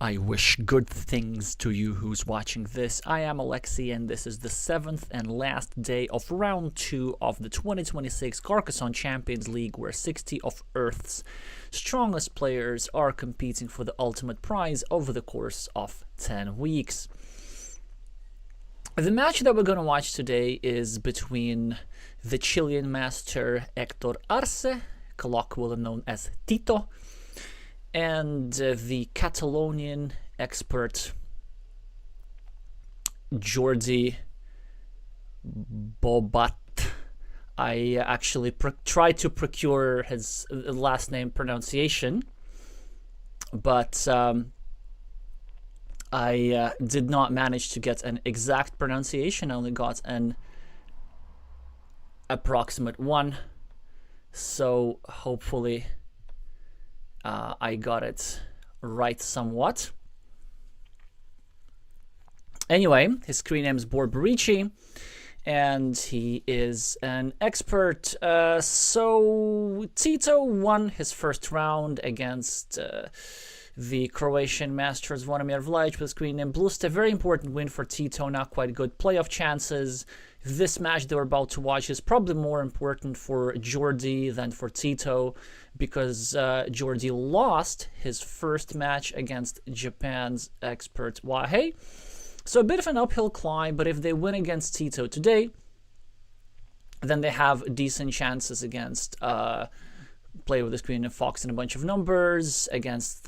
I wish good things to you who's watching this. I am Alexey, and this is the 7th and last day of round 2 of the 2026 Carcassonne Champions League, where 60 of Earth's strongest players are competing for the ultimate prize over the course of 10 weeks. The match that we're going to watch today is between the Chilean master Hector Arce, colloquially known as Tito, and the Catalonian expert Jordi Babot. I actually tried to procure his last name pronunciation, but I did not manage to get an exact pronunciation. I only got an approximate one, so hopefully I got it right somewhat. Anyway, his screen name is Borberichi, and he is an expert. So Tito won his first round against the Croatian master Zvonimir Vlajic with screen name Blusta. Very important win for Tito, not quite good playoff chances. This match that we're about to watch is probably more important for Jordi than for Tito, because Jordi lost his first match against Japan's expert Wahei. So a bit of an uphill climb, but if they win against Tito today, then they have decent chances against play with the screen and Fox and a bunch of numbers, against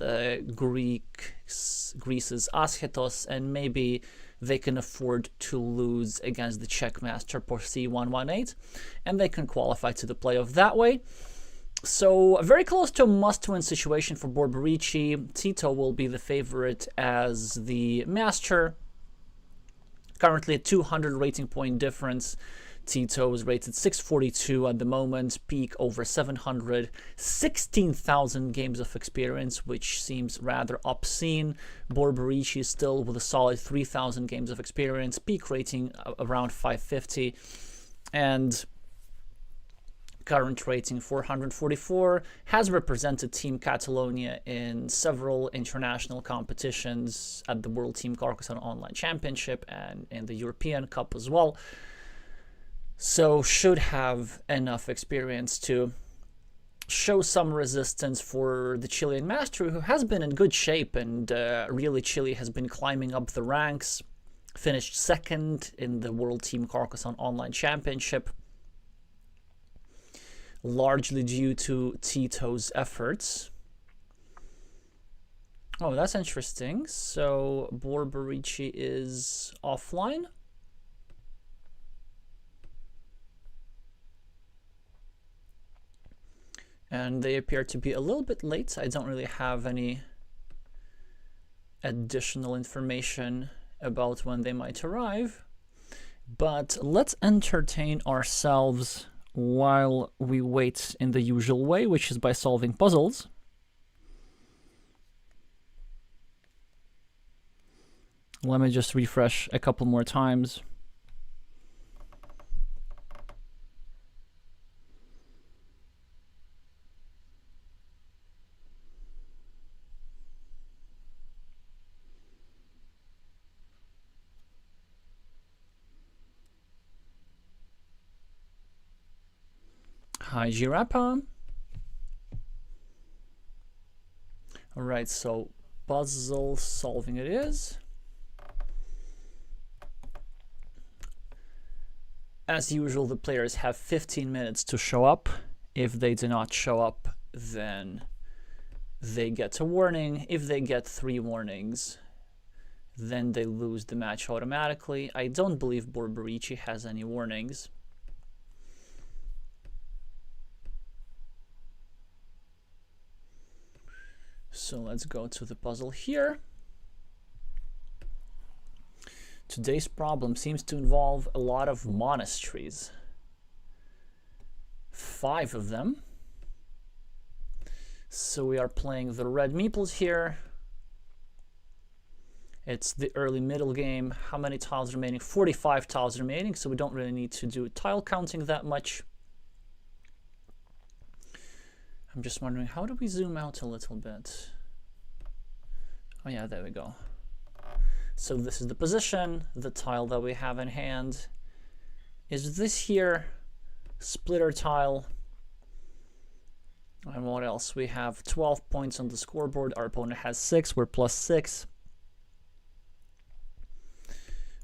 Greece's Asketos, and maybe they can afford to lose against the Czech master Porcy 118, and they can qualify to the playoff that way. So very close to a must-win situation for Borberichi. Tito will be the favorite as the master. Currently a 200 rating point difference. Tito is rated 642 at the moment, peak over 700, 16,000 games of experience, which seems rather obscene. Borberichi is still with a solid 3,000 games of experience, peak rating around 550, and current rating 444, has represented Team Catalonia in several international competitions at the World Team Carcassonne Online Championship and in the European Cup as well. So should have enough experience to show some resistance for the Chilean master, who has been in good shape, and really Chile has been climbing up the ranks. Finished second in the World Team Carcassonne Online Championship, largely due to Tito's efforts. Oh, that's interesting. So Borberichi is offline. And they appear to be a little bit late. I don't really have any additional information about when they might arrive. But let's entertain ourselves while we wait in the usual way, which is by solving puzzles. Let me just refresh a couple more times. Hi, Girappa. Alright, so puzzle solving it is. As usual, the players have 15 minutes to show up. If they do not show up, then they get a warning. If they get 3 warnings, then they lose the match automatically. I don't believe Borberichi has any warnings. So let's go to the puzzle here. Today's problem seems to involve a lot of monasteries. 5 of them. So we are playing the red meeples here. It's the early middle game. How many tiles remaining? 45 tiles remaining, so we don't really need to do tile counting that much. I'm just wondering, how do we zoom out a little bit? Oh yeah, there we go. So this is the position. The tile that we have in hand is this here, splitter tile. And what else? We have 12 points on the scoreboard. Our opponent has 6. We're +6.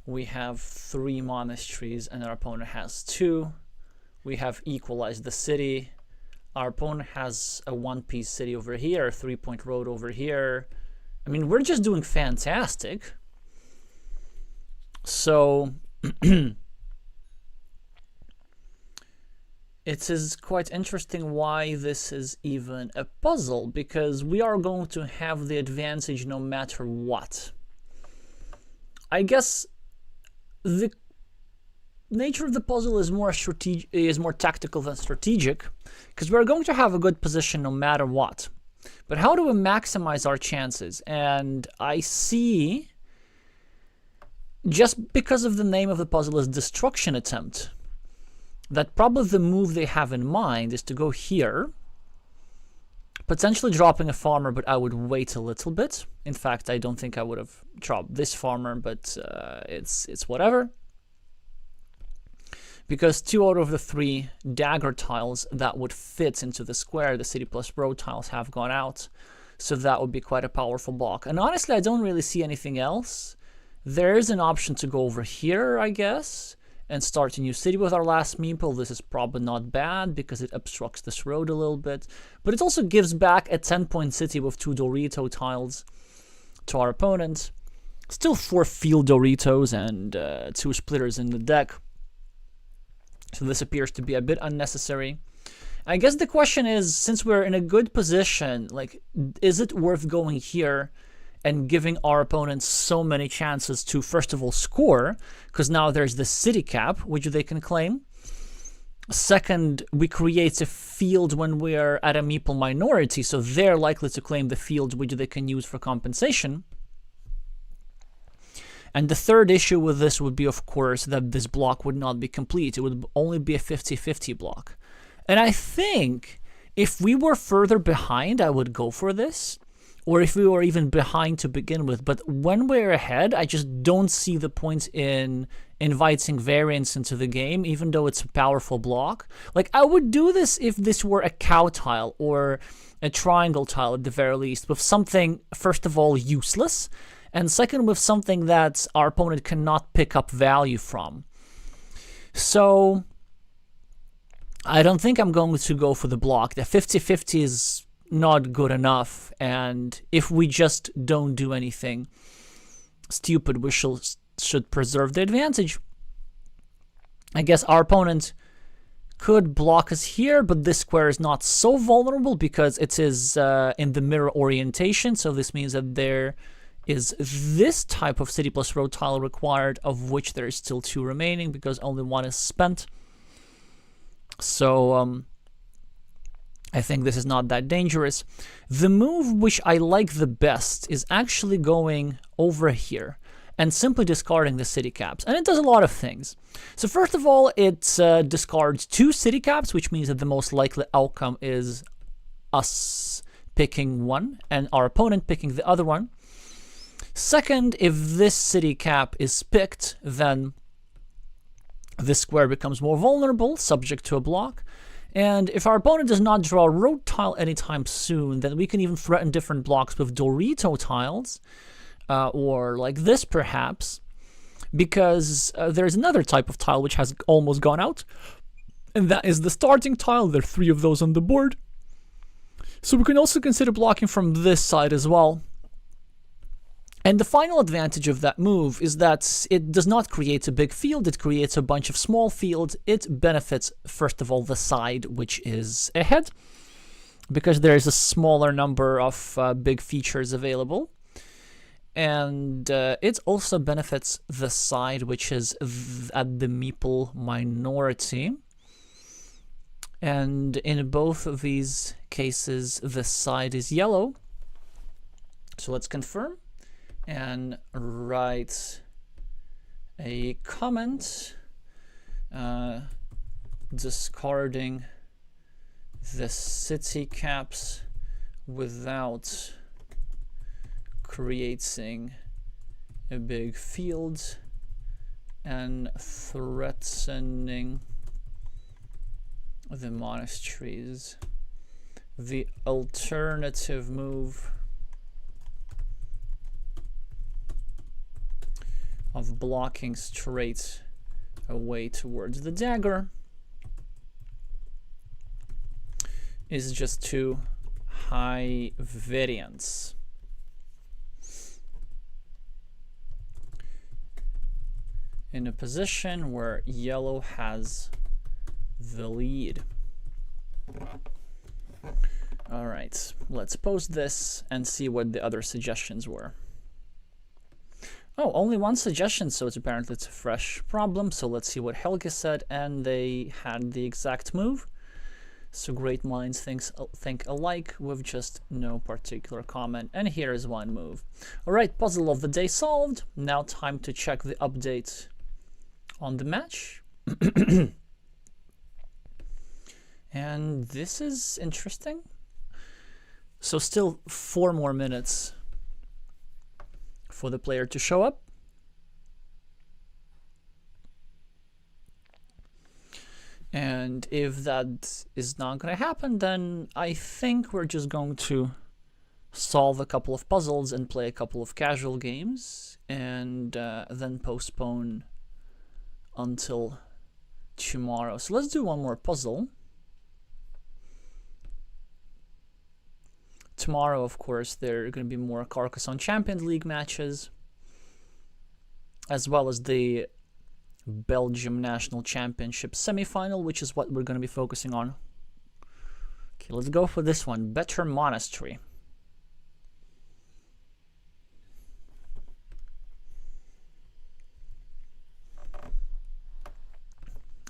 We have 3 monasteries and our opponent has 2. We have equalized the city. Our opponent has a 1-piece city over here, a 3-point road over here. I mean, we're just doing fantastic. So it is quite interesting why this is even a puzzle, because we are going to have the advantage no matter what. I guess the nature of the puzzle is more tactical than strategic, because we're going to have a good position no matter what. But how do we maximize our chances? And I see, just because of the name of the puzzle is Destruction Attempt, that probably the move they have in mind is to go here, potentially dropping a farmer, but I would wait a little bit. In fact, I don't think I would have dropped this farmer, but it's whatever. Because 2 out of the 3 dagger tiles that would fit into the square, the city plus road tiles, have gone out. So that would be quite a powerful block. And honestly, I don't really see anything else. There is an option to go over here, I guess, and start a new city with our last meeple. This is probably not bad because it obstructs this road a little bit. But it also gives back a 10-point city with 2 Dorito tiles to our opponent. Still 4 field Doritos and 2 splitters in the deck. So this appears to be a bit unnecessary. I guess the question is, since we're in a good position, like, is it worth going here and giving our opponents so many chances to, first of all, score, because now there's the city cap, which they can claim. Second, we create a field when we're at a meeple minority, so they're likely to claim the field, which they can use for compensation. And the third issue with this would be, of course, that this block would not be complete. It would only be a 50-50 block. And I think if we were further behind, I would go for this. Or if we were even behind to begin with. But when we're ahead, I just don't see the point in inviting variance into the game, even though it's a powerful block. Like, I would do this if this were a cow tile or a triangle tile at the very least, with something, first of all, useless, and second, with something that our opponent cannot pick up value from. So I don't think I'm going to go for the block. The 50-50 is not good enough, and if we just don't do anything stupid, we should preserve the advantage. I guess our opponent could block us here, but this square is not so vulnerable because it is in the mirror orientation, so this means that there is this type of city plus road tile required, of which there is still 2 remaining because only 1 is spent. So I think this is not that dangerous. The move which I like the best is actually going over here and simply discarding the city caps. And it does a lot of things. So first of all, it discards 2 city caps, which means that the most likely outcome is us picking one and our opponent picking the other one. Second, if this city cap is picked, then this square becomes more vulnerable, subject to a block. And if our opponent does not draw a road tile anytime soon, then we can even threaten different blocks with Dorito tiles, or like this perhaps, because there's another type of tile which has almost gone out, and that is the starting tile. There are 3 of those on the board. So we can also consider blocking from this side as well. And the final advantage of that move is that it does not create a big field, it creates a bunch of small fields. It benefits, first of all, the side which is ahead, because there is a smaller number of big features available. And it also benefits the side which is at the meeple minority. And in both of these cases, the side is yellow. So let's confirm and write a comment discarding the city caps without creating a big field and threatening the monasteries. The alternative move of blocking straight away towards the dagger is just too high variance. In a position where yellow has the lead. All right, let's post this and see what the other suggestions were. Oh, only one suggestion, so it's apparently it's a fresh problem. So let's see what Helge said, and they had the exact move. So great minds think alike with just no particular comment. And here is one move. All right, puzzle of the day solved. Now time to check the update on the match. And this is interesting. So still 4 more minutes for the player to show up. And if that is not going to happen, then I think we're just going to solve a couple of puzzles and play a couple of casual games, and then postpone until tomorrow. So let's do one more puzzle. Tomorrow, of course, there are going to be more Carcassonne Champions League matches, as well as the Belgium National Championship semi-final, which is what we're going to be focusing on. Okay, let's go for this one. Better Monastery.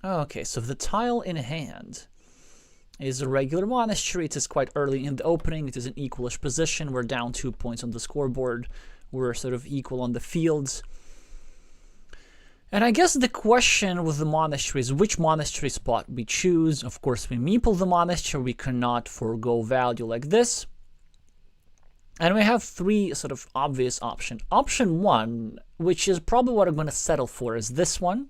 Okay, so the tile in hand is a regular monastery. It is quite early in the opening. It is an equalish position. We're down 2 points on the scoreboard. We're sort of equal on the fields. And I guess the question with the monastery is which monastery spot we choose. Of course, we meeple the monastery. We cannot forego value like this. And we have 3 sort of obvious options. Option 1, which is probably what I'm going to settle for, is this one.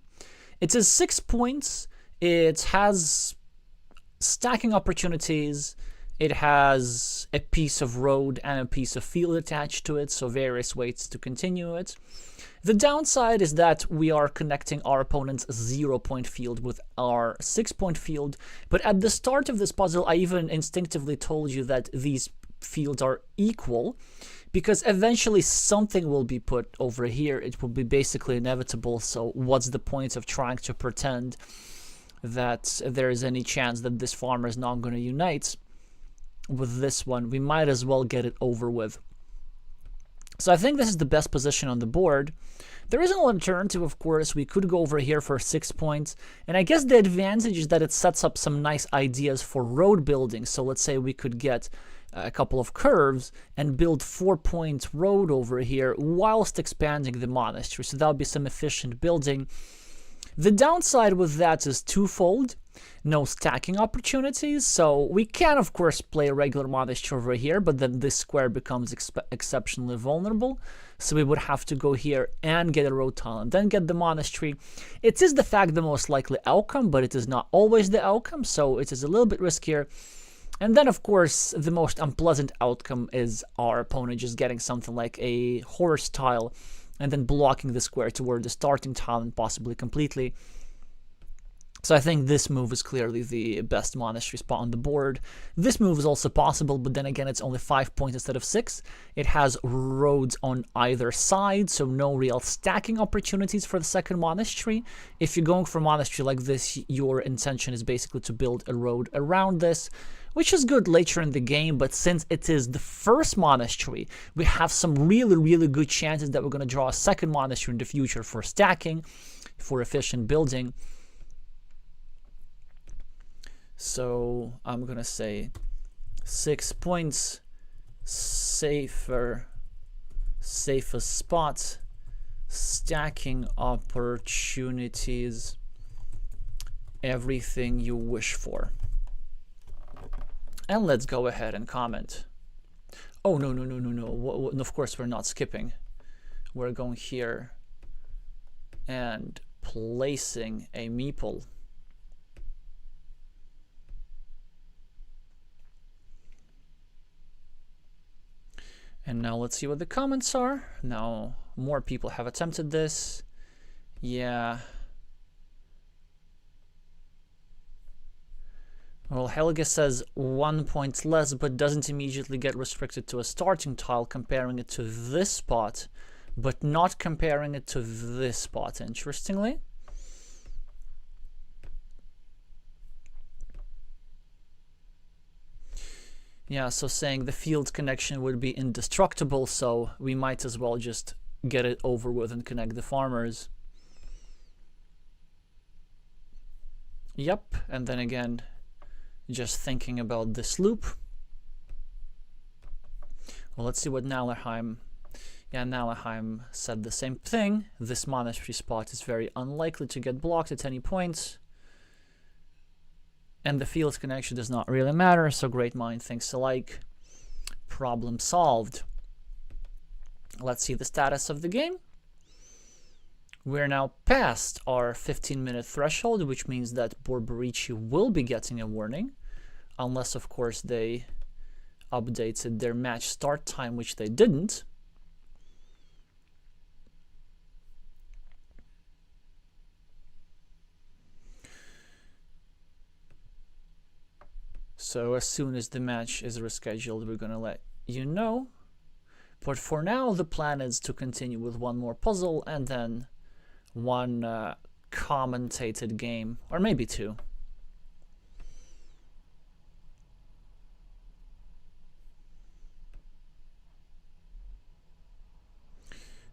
It is 6 points. It has stacking opportunities. It has a piece of road and a piece of field attached to it, so various ways to continue it. The downside is that we are connecting our opponent's 0-point field with our 6-point field, but at the start of this puzzle, I even instinctively told you that these fields are equal, because eventually something will be put over here. It will be basically inevitable, so what's the point of trying to pretend that there is any chance that this farmer is not going to unite with this one? We might as well get it over with. So I think this is the best position on the board. There is an alternative, of course. We could go over here for 6 points. And I guess the advantage is that it sets up some nice ideas for road building. So let's say we could get a couple of curves and build 4-point road over here whilst expanding the monastery. So that would be some efficient building. The downside with that is twofold. No stacking opportunities, so we can of course play a regular monastery over here, but then this square becomes exceptionally vulnerable, so we would have to go here and get a road tile and then get the monastery. It is the fact the most likely outcome, but it is not always the outcome, so it is a little bit riskier. And then of course the most unpleasant outcome is our opponent just getting something like a horse tile and then blocking the square toward the starting tile and possibly completely. So I think this move is clearly the best monastery spot on the board. This move is also possible, but then again it's only 5 points instead of 6. It has roads on either side, so no real stacking opportunities for the second monastery. If you're going for a monastery like this, your intention is basically to build a road around this, which is good later in the game, but since it is the first monastery, we have some really good chances that we're going to draw a second monastery in the future for stacking, for efficient building. So I'm going to say 6 points, safest spot, stacking opportunities, everything you wish for. And let's go ahead and comment. Oh, no, no, no, no, no. Of course, we're not skipping. We're going here and placing a meeple. And now let's see what the comments are. Now, more people have attempted this. Yeah. Well, Helge says 1 point less, but doesn't immediately get restricted to a starting tile, comparing it to this spot, but not comparing it to this spot, interestingly. Yeah, so saying the field connection would be indestructible, so we might as well just get it over with and connect the farmers. Yep, and then again, just thinking about this loop. Well, let's see what Nallerheim. Yeah, Nallerheim said the same thing. This monastery spot is very unlikely to get blocked at any point. And the field connection does not really matter, so great mind thinks alike. Problem solved. Let's see the status of the game. We're now past our 15-minute threshold, which means that Borberichi will be getting a warning. Unless, of course, they updated their match start time, which they didn't. So as soon as the match is rescheduled, we're going to let you know. But for now, the plan is to continue with one more puzzle and then one commentated game, or maybe two.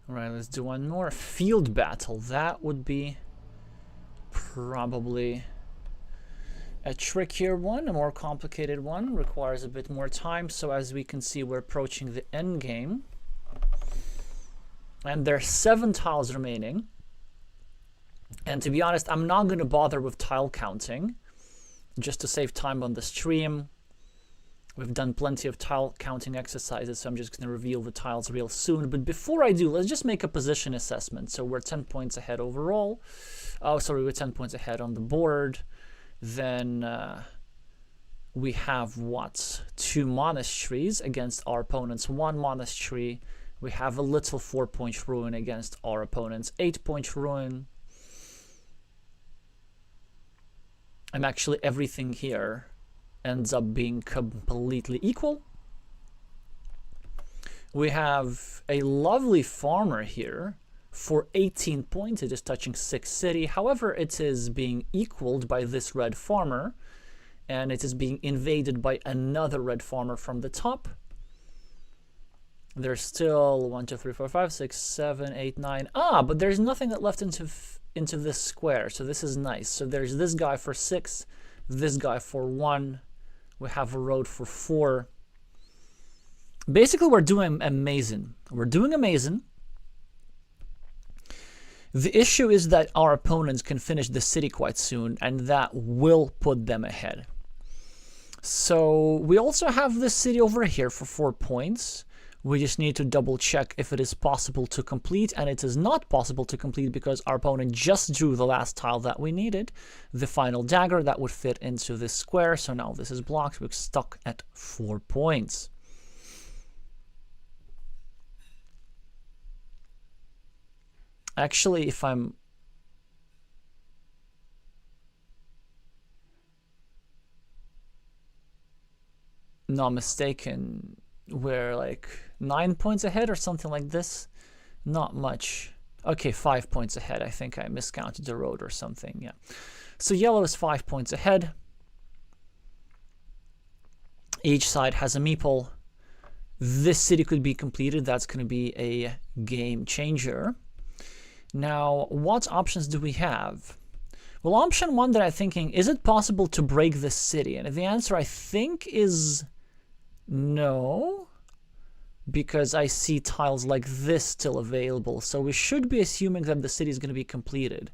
All right, let's do one more field battle. That would be probably a trickier one, a more complicated one, requires a bit more time. So as we can see, we're approaching the end game. And there are 7 tiles remaining. And to be honest, I'm not going to bother with tile counting, just to save time on the stream. We've done plenty of tile counting exercises, so I'm just going to reveal the tiles real soon. But before I do, let's just make a position assessment. So we're 10 points ahead overall. Oh, sorry, we're 10 points ahead on the board. Then we have what? 2 monasteries against our opponent's 1 monastery. We have a little 4-point ruin against our opponent's 8-point ruin. And actually everything here ends up being completely equal. We have a lovely farmer here for 18 points. It is touching 6 city. However, it is being equaled by this red farmer, and it is being invaded by another red farmer from the top. There's still 1, 2, 3, 4, 5, 6, 7, 8, 9. Ah, but there's nothing that left into this square, so this is nice. So there's this guy for 6, this guy for 1. We have a road for 4. Basically, we're doing amazing. We're doing amazing. The issue is that our opponents can finish the city quite soon, and that will put them ahead. So we also have this city over here for 4 points. We just need to double check if it is possible to complete, and it is not possible to complete because our opponent just drew the last tile that we needed, the final dagger that would fit into this square. So now this is blocked. We're stuck at 4 points. Actually, if I'm not mistaken, we're like 9 points ahead or something like this. Not much. Okay, 5 points ahead. I think I miscounted the road or something. Yeah. So yellow is 5 points ahead. Each side has a meeple. This city could be completed. That's going to be a game changer. Now, what options do we have? Well, option 1 that I'm thinking, is it possible to break this city? And the answer, I think, is no, because I see tiles like this still available. So we should be assuming that the city is going to be completed.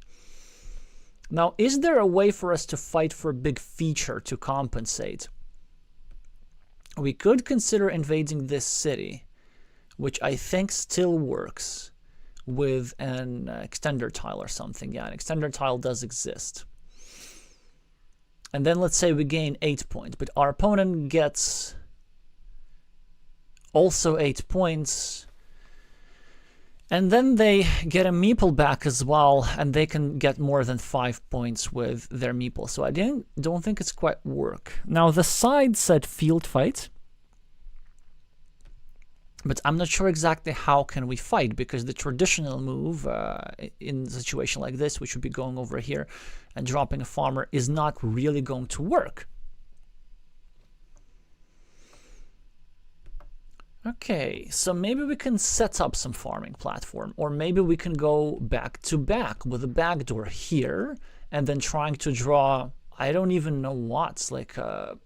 Now, is there a way for us to fight for a big feature to compensate? We could consider invading this city, which I think still works with an extender tile or something. Yeah, an extender tile does exist. And then let's say we gain 8 points, but our opponent gets also 8 points. And then they get a meeple back as well, and they can get more than 5 points with their meeple. So I don't think it's quite work. Now the side said field fight, but I'm not sure exactly how can we fight, because the traditional move in a situation like this, which would be going over here and dropping a farmer, is not really going to work. Okay, so maybe we can set up some farming platform, or maybe we can go back to back with a backdoor here, and then trying to draw, I don't even know what's, like a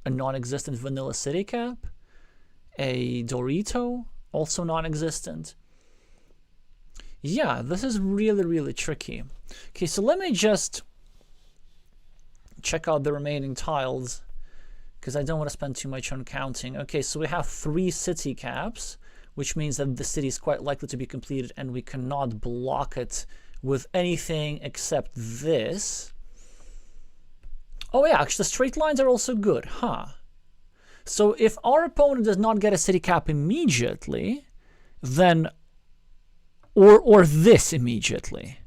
non-existent vanilla city cap, a Dorito, also non-existent. Yeah, this is really, really tricky. Okay, so let me just check out the remaining tiles, because I don't want to spend too much on counting. Okay, so we have 3 city caps, which means that the city is quite likely to be completed, and we cannot block it with anything except this. Oh yeah, actually the straight lines are also good, huh? So if our opponent does not get a city cap immediately, then, or this immediately.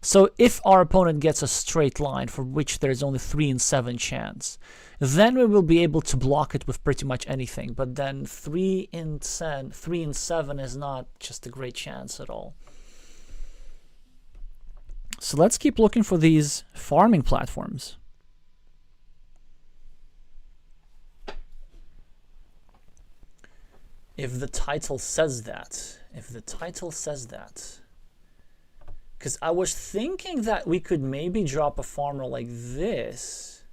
So if our opponent gets a straight line for which there is only 3 in 7 chance, then we will be able to block it with pretty much anything. But then 3 in 7 is not just a great chance at all. So let's keep looking for these farming platforms. If the title says that, because I was thinking that we could maybe drop a farmer like this,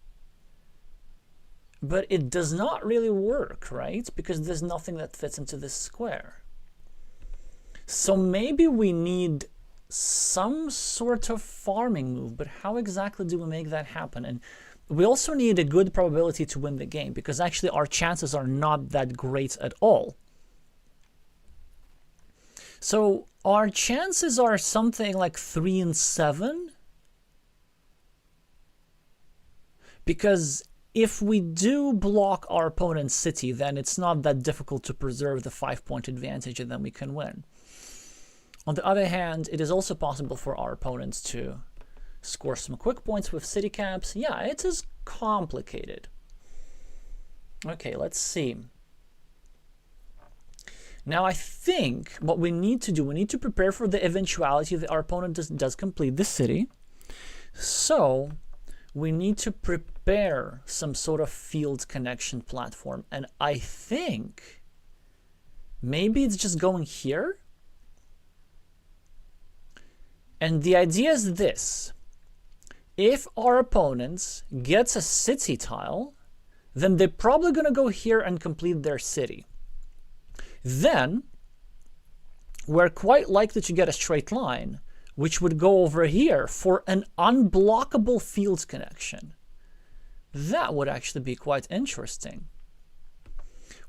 but it does not really work, right? Because there's nothing that fits into this square. So maybe we need some sort of farming move, but how exactly do we make that happen? And we also need a good probability to win the game, because actually our chances are not that great at all. So our chances are something like 3 in 7. Because if we do block our opponent's city, then it's not that difficult to preserve the 5-point advantage, and then we can win. On the other hand, it is also possible for our opponents to score some quick points with city caps. Yeah, it is complicated. Okay, let's see. Now I think what we need to do, we need to prepare for the eventuality that our opponent does complete the city. So we need to prepare some sort of field connection platform. And I think maybe it's just going here. And the idea is this. If our opponent gets a city tile, then they're probably going to go here and complete their city. Then we're quite likely to get a straight line, which would go over here for an unblockable field connection. That would actually be quite interesting.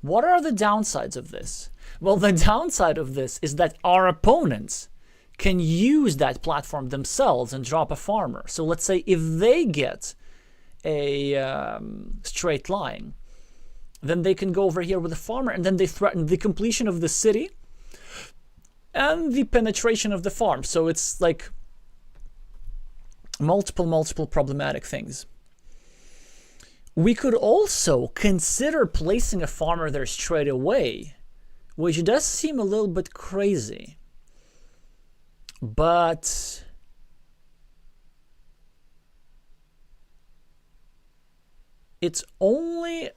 What are the downsides of this? Well, the downside of this is that our opponents can use that platform themselves and drop a farmer. So let's say if they get a straight line, then they can go over here with a farmer, and then they threaten the completion of the city and the penetration of the farm. So it's like multiple problematic things. We could also consider placing a farmer there straight away, which does seem a little bit crazy. But it's only...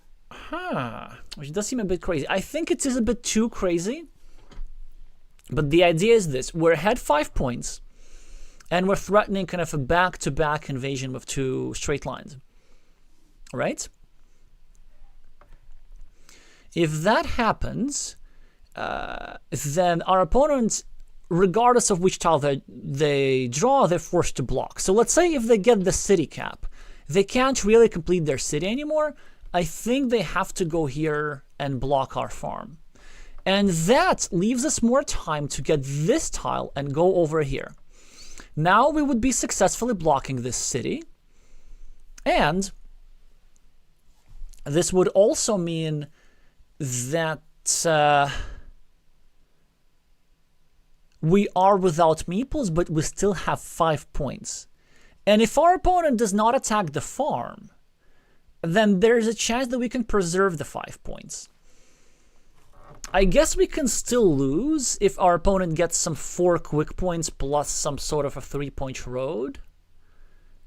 which does seem a bit crazy. I think it is a bit too crazy. But the idea is this. We're ahead 5 points. And we're threatening kind of a back-to-back invasion with 2 straight lines. Right? If that happens, then our opponents, regardless of which tile they draw, they're forced to block. So let's say if they get the city cap, they can't really complete their city anymore I think they have to go here and block our farm. And that leaves us more time to get this tile and go over here. Now we would be successfully blocking this city. And this would also mean that we are without meeples, but we still have 5 points. And if our opponent does not attack the farm, then there's a chance that we can preserve the 5 points. I guess we can still lose if our opponent gets some 4 quick points plus some sort of a 3-point road.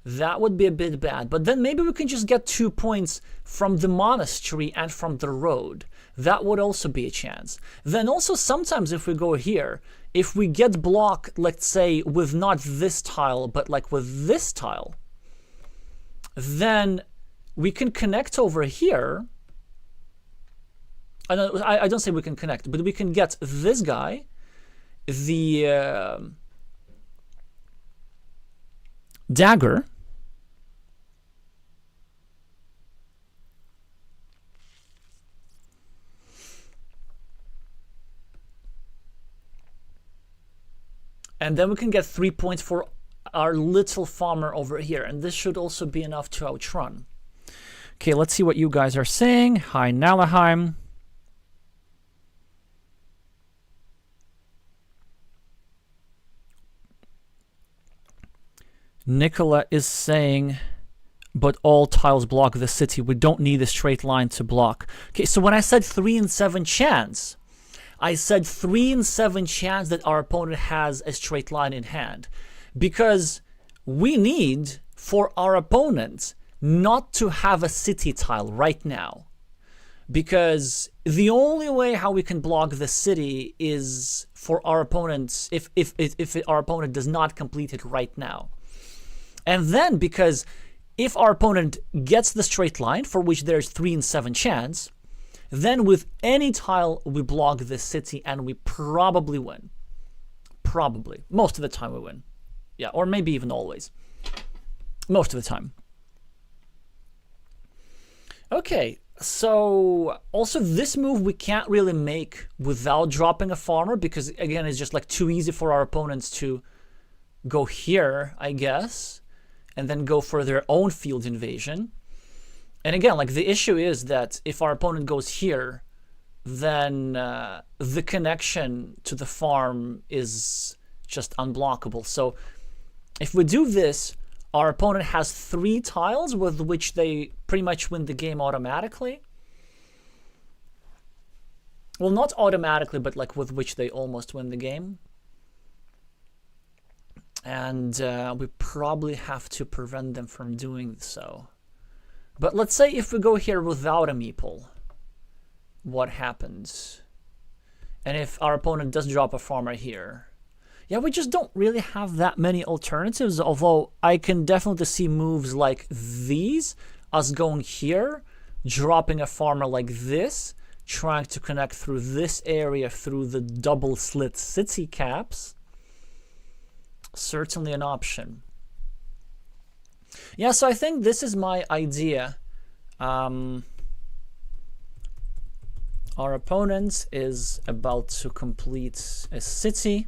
That would be a bit bad. But then maybe we can just get 2 points from the monastery and from the road. That would also be a chance. Then also sometimes if we go here, if we get blocked, let's say, with not this tile, but like with this tile, then we can connect over here. I don't say we can connect, but we can get this guy, the dagger, and then we can get 3 points for our little farmer over here, and this should also be enough to outrun. Okay, let's see what you guys are saying. Hi, Nalaheim. Nicola is saying, but all tiles block the city. We don't need a straight line to block. Okay, so when I said 3 in 7 chance, I said 3 in 7 chance that our opponent has a straight line in hand. Because we need for our opponent not to have a city tile right now. Because the only way how we can block the city is for our opponent, if our opponent does not complete it right now. And then because if our opponent gets the straight line, for which there's 3 in 7 chance, then with any tile we block the city and we probably win. Probably. Most of the time we win. Yeah, or maybe even always. Most of the time. Okay, so also this move we can't really make without dropping a farmer, because again it's just like too easy for our opponents to go here, I guess, and then go for their own field invasion. And again, like the issue is that if our opponent goes here, then the connection to the farm is just unblockable. So if we do this, our opponent has 3 tiles with which they pretty much win the game automatically. Well, not automatically, but like with which they almost win the game. And we probably have to prevent them from doing so. But let's say if we go here without a meeple, what happens? And if our opponent does drop a farmer here, yeah, we just don't really have that many alternatives, although I can definitely see moves like these, us going here, dropping a farmer like this, trying to connect through this area through the double slit city caps. Certainly an option. Yeah, so I think this is my idea. Our opponent is about to complete a city.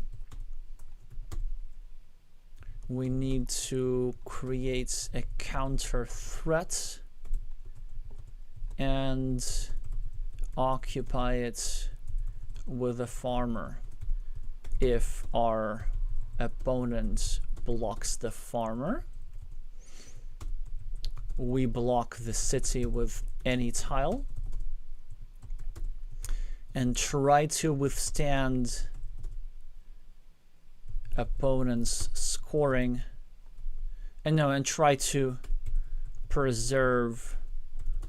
We need to create a counter threat and occupy it with a farmer. If our opponent blocks the farmer, we block the city with any tile and try to withstand opponent's scoring, and try to preserve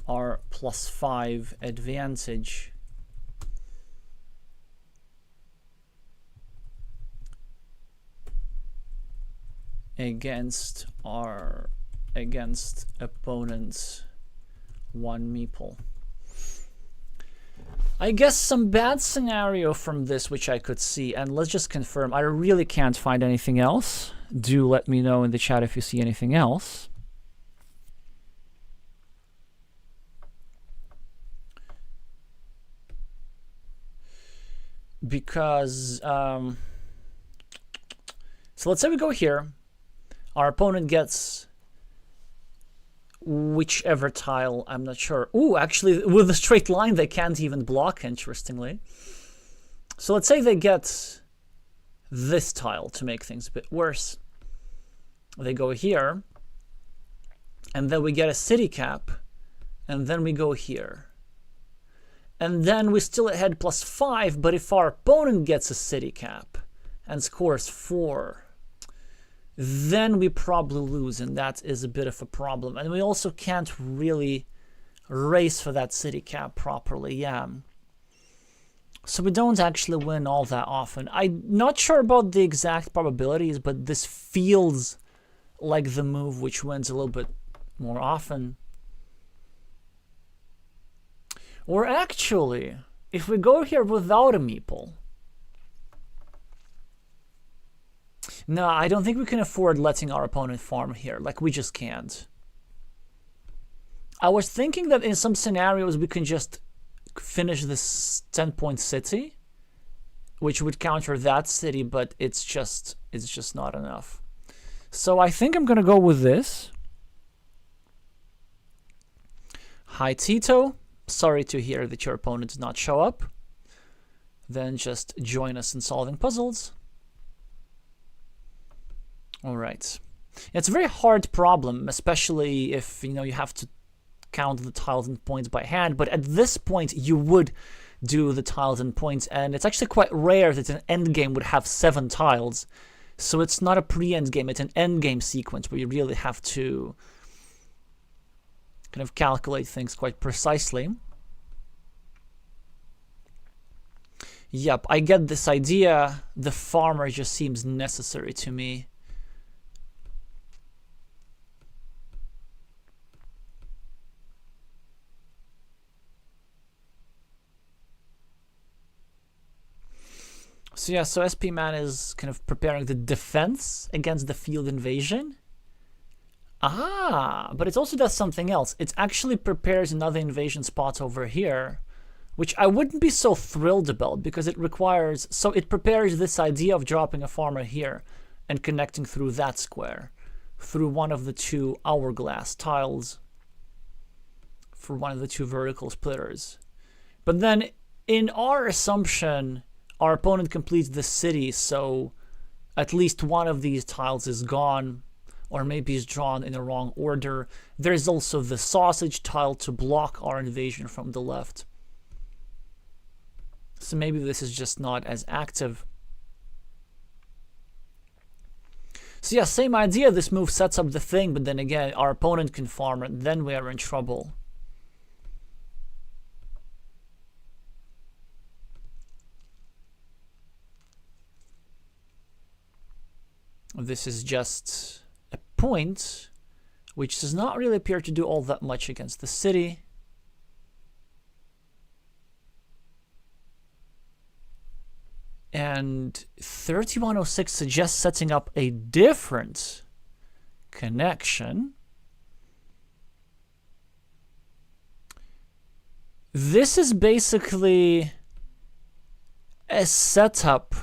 our +5 advantage. Against opponent's 1 meeple. I guess some bad scenario from this which I could see, and let's just confirm, I really can't find anything else. Do let me know in the chat if you see anything else. because so let's say we go here. Our opponent gets whichever tile, I'm not sure. Ooh, actually, with a straight line, they can't even block, interestingly. So let's say they get this tile to make things a bit worse. They go here, and then we get a city cap, and then we go here. And then we still ahead +5, but if our opponent gets a city cap and scores 4, then we probably lose, and that is a bit of a problem. And we also can't really race for that city cap properly, yeah. So we don't actually win all that often. I'm not sure about the exact probabilities, but this feels like the move which wins a little bit more often. Or actually, if we go here without a meeple, no, I don't think we can afford letting our opponent farm here. Like, we just can't. I was thinking that in some scenarios we can just finish this 10-point city, which would counter that city, but it's just not enough. So I think I'm gonna go with this. Hi, Tito. Sorry to hear that your opponent did not show up. Then just join us in solving puzzles. All right. It's a very hard problem, especially if you have to count the tiles and points by hand. But at this point, you would do the tiles and points, and it's actually quite rare that an end game would have 7 tiles. So it's not a pre-end game; it's an end game sequence where you really have to kind of calculate things quite precisely. Yep, I get this idea. The farmer just seems necessary to me. So yeah, so SP Man is kind of preparing the defense against the field invasion. Ah, but it also does something else. It actually prepares another invasion spot over here, which I wouldn't be so thrilled about because it requires... So it prepares this idea of dropping a farmer here and connecting through that square, through one of the 2 hourglass tiles, for one of the 2 vertical splitters. But then in our assumption, our opponent completes the city, so at least one of these tiles is gone, or maybe is drawn in the wrong order. There's also the sausage tile to block our invasion from the left. So maybe this is just not as active. So yeah, same idea. This move sets up the thing, but then again, our opponent can farm it, then we are in trouble. This is just a point, which does not really appear to do all that much against the city. And 3106 suggests setting up a different connection. This is basically a setup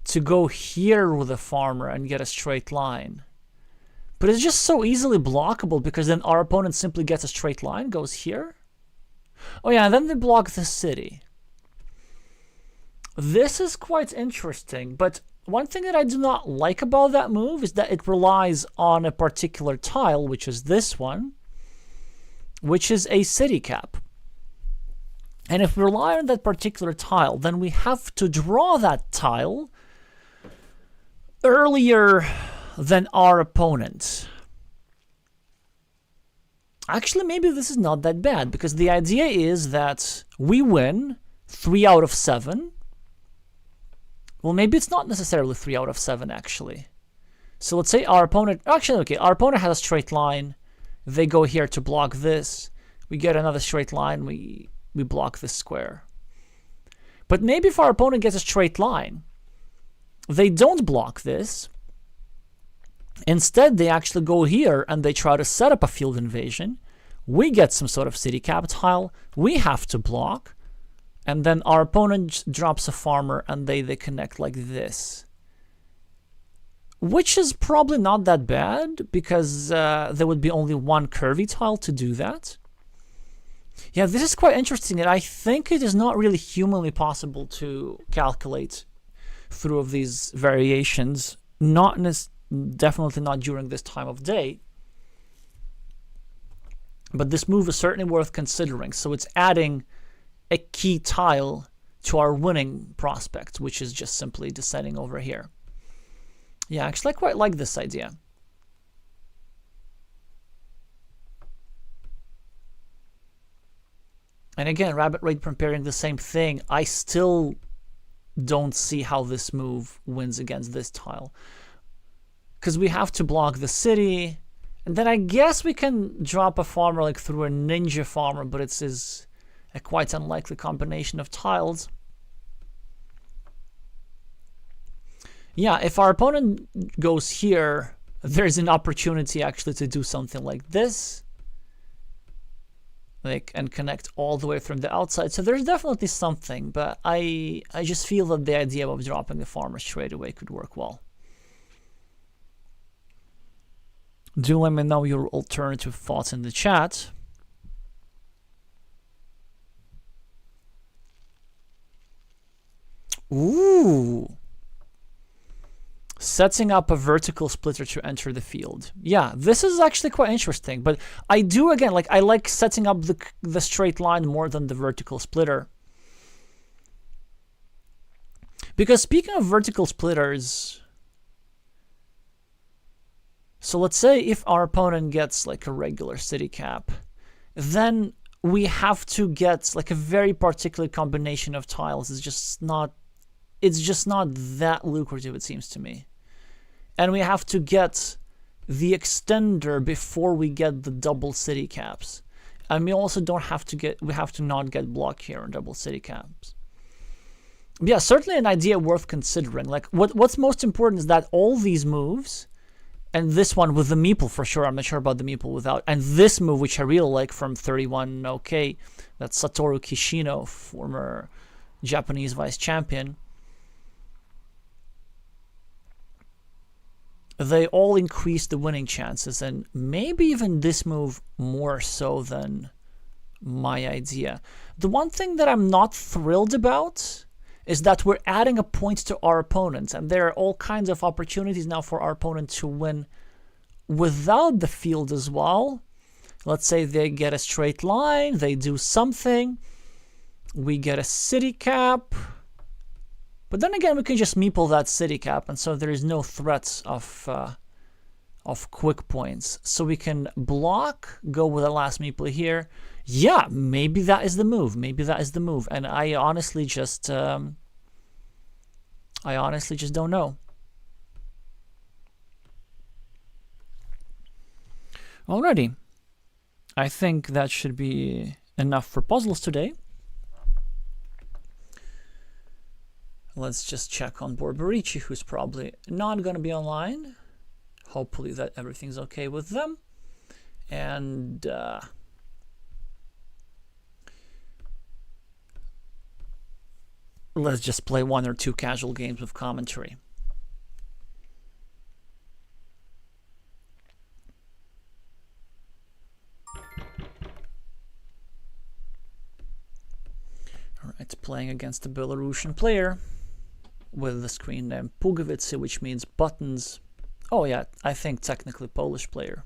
to go here with a farmer and get a straight line. But it's just so easily blockable because then our opponent simply gets a straight line, goes here. Oh yeah, and then they block the city. This is quite interesting, but one thing that I do not like about that move is that it relies on a particular tile, which is this one, which is a city cap. And if we rely on that particular tile, then we have to draw that tile earlier than our opponent. Actually, maybe this is not that bad, because the idea is that we win 3 out of 7. Well, maybe it's not necessarily 3 out of 7, actually. So let's say our opponent... Actually, okay, our opponent has a straight line. They go here to block this. We get another straight line. We block this square. But maybe if our opponent gets a straight line, they don't block this. Instead, they actually go here and they try to set up a field invasion. We get some sort of city cap tile. We have to block. And then our opponent drops a farmer and they connect like this. Which is probably not that bad, because there would be only one curvy tile to do that. Yeah, this is quite interesting, and I think it is not really humanly possible to calculate through of these variations. Definitely not during this time of day. But this move is certainly worth considering. So it's adding a key tile to our winning prospect, which is just simply descending over here. Yeah, actually, I quite like this idea. And again, rabbit rate preparing the same thing. I still don't see how this move wins against this tile, because we have to block the city, and then I guess we can drop a farmer like through a ninja farmer, but it is a quite unlikely combination of tiles. Yeah, if our opponent goes here, there's an opportunity actually to do something like this, and connect all the way from the outside. So there's definitely something, but I just feel that the idea of dropping the farmer straight away could work well. Do let me know your alternative thoughts in the chat. Ooh. Setting up a vertical splitter to enter the field. Yeah, this is actually quite interesting. But I do, again, I like setting up the straight line more than the vertical splitter. Because speaking of vertical splitters, so let's say if our opponent gets like a regular city cap, then we have to get like a very particular combination of tiles. It's just not that lucrative, it seems to me. And we have to get the extender before we get the double city caps. And we also have to not get block here on double city caps. Yeah, certainly an idea worth considering. Like what's most important is that all these moves, and this one with the meeple for sure, I'm not sure about the meeple without, and this move, which I really like from 31 OK, that's Satoru Kishino, former Japanese vice champion. They all increase the winning chances, and maybe even this move more so than my idea. The one thing that I'm not thrilled about is that we're adding a point to our opponent, and there are all kinds of opportunities now for our opponent to win without the field as well. Let's say they get a straight line, they do something, we get a city cap, but then again we can just meeple that city cap, and so there is no threat of quick points. So we can block, go with the last meeple here. Yeah, maybe that is the move. Maybe that is the move. And I honestly just don't know. Alrighty. I think that should be enough for puzzles today. Let's just check on Borberichi, who's probably not going to be online. Hopefully that everything's okay with them. And let's just play 1 or 2 casual games with commentary. Alright, playing against a Belarusian player with the screen name Pugovice, which means buttons. Oh yeah, I think technically Polish player.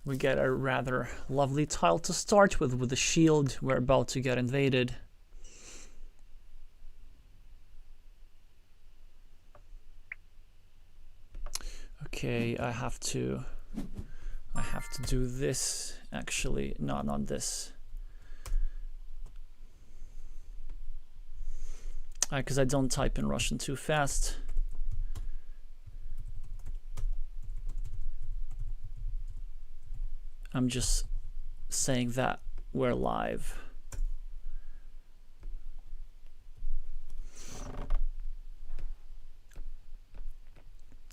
We get a rather lovely tile to start with the shield. We're about to get invaded. Okay, I have to do this. Actually, no, not this. Because I don't type in Russian too fast. I'm just saying that we're live.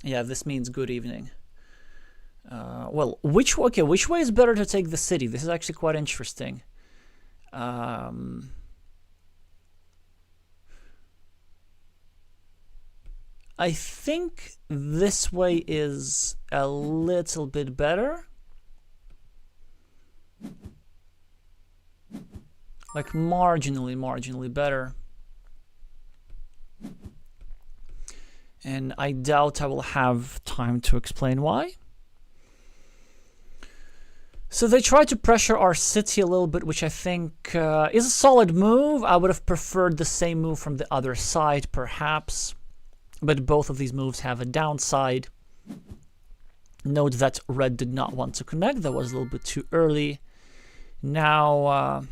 Yeah, this means good evening. Well, which way is better to take the city? This is actually quite interesting. I think this way is a little bit better. Like marginally better. And I doubt I will have time to explain why. So they try to pressure our city a little bit, which I think is a solid move. I would have preferred the same move from the other side, perhaps. But both of these moves have a downside. Note that red did not want to connect. That was a little bit too early. Now,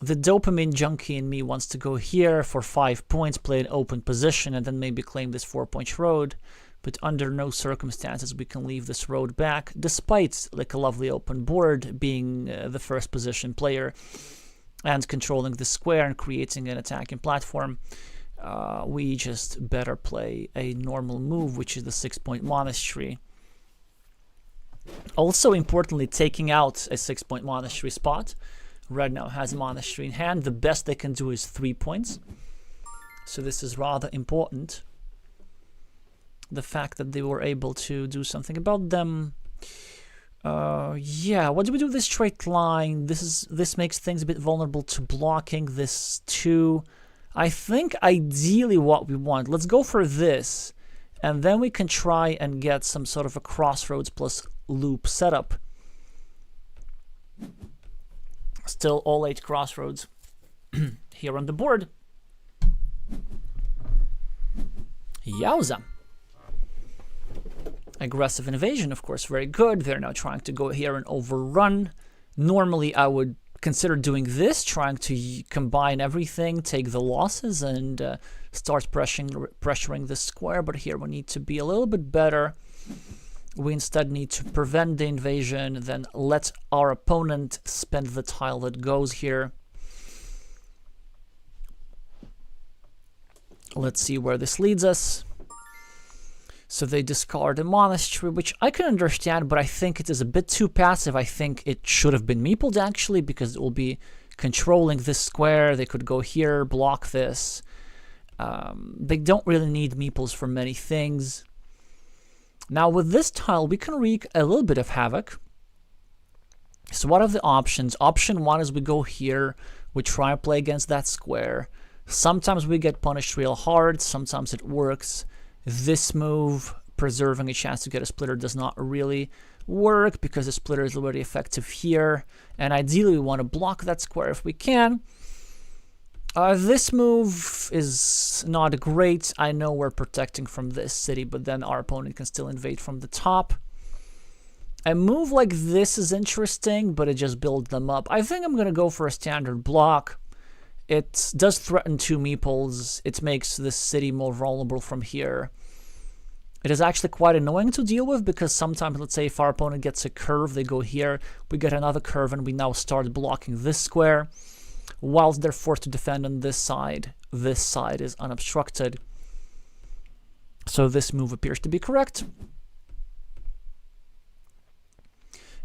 the dopamine junkie in me wants to go here for 5 points, play an open position, and then maybe claim this 4-point road. But under no circumstances we can leave this road back, despite like a lovely open board, being the first position player and controlling the square and creating an attacking platform. We just better play a normal move, which is the 6-point monastery. Also, importantly, taking out a 6-point monastery spot. Red now has a monastery in hand. The best they can do is 3 points. So this is rather important. The fact that they were able to do something about them. Yeah, what do we do with this straight line? This makes things a bit vulnerable to blocking. This too. I think ideally what we want, let's go for this, and then we can try and get some sort of a crossroads plus loop setup. Still all 8 crossroads here on the board. Yowza. Aggressive invasion, of course, very good. They're now trying to go here and overrun. Normally I would consider doing this, trying to combine everything, take the losses, and start pressuring the square. But here we need to be a little bit better. We instead need to prevent the invasion, then let our opponent spend the tile that goes here. Let's see where this leads us. So they discard a monastery, which I can understand, but I think it is a bit too passive. I think it should have been meepled, actually, because it will be controlling this square. They could go here, block this. They don't really need meeples for many things. Now, with this tile, we can wreak a little bit of havoc. So what are the options? Option 1 is we go here. We try to play against that square. Sometimes we get punished real hard. Sometimes it works. This move, preserving a chance to get a splitter, does not really work because the splitter is already effective here. And ideally, we want to block that square if we can. This move is not great. I know we're protecting from this city, but then our opponent can still invade from the top. A move like this is interesting, but it just builds them up. I think I'm going to go for a standard block. It does threaten 2 meeples. It makes this city more vulnerable from here. It is actually quite annoying to deal with because sometimes, let's say, if our opponent gets a curve, they go here, we get another curve, and we now start blocking this square. Whilst they're forced to defend on this side is unobstructed. So this move appears to be correct.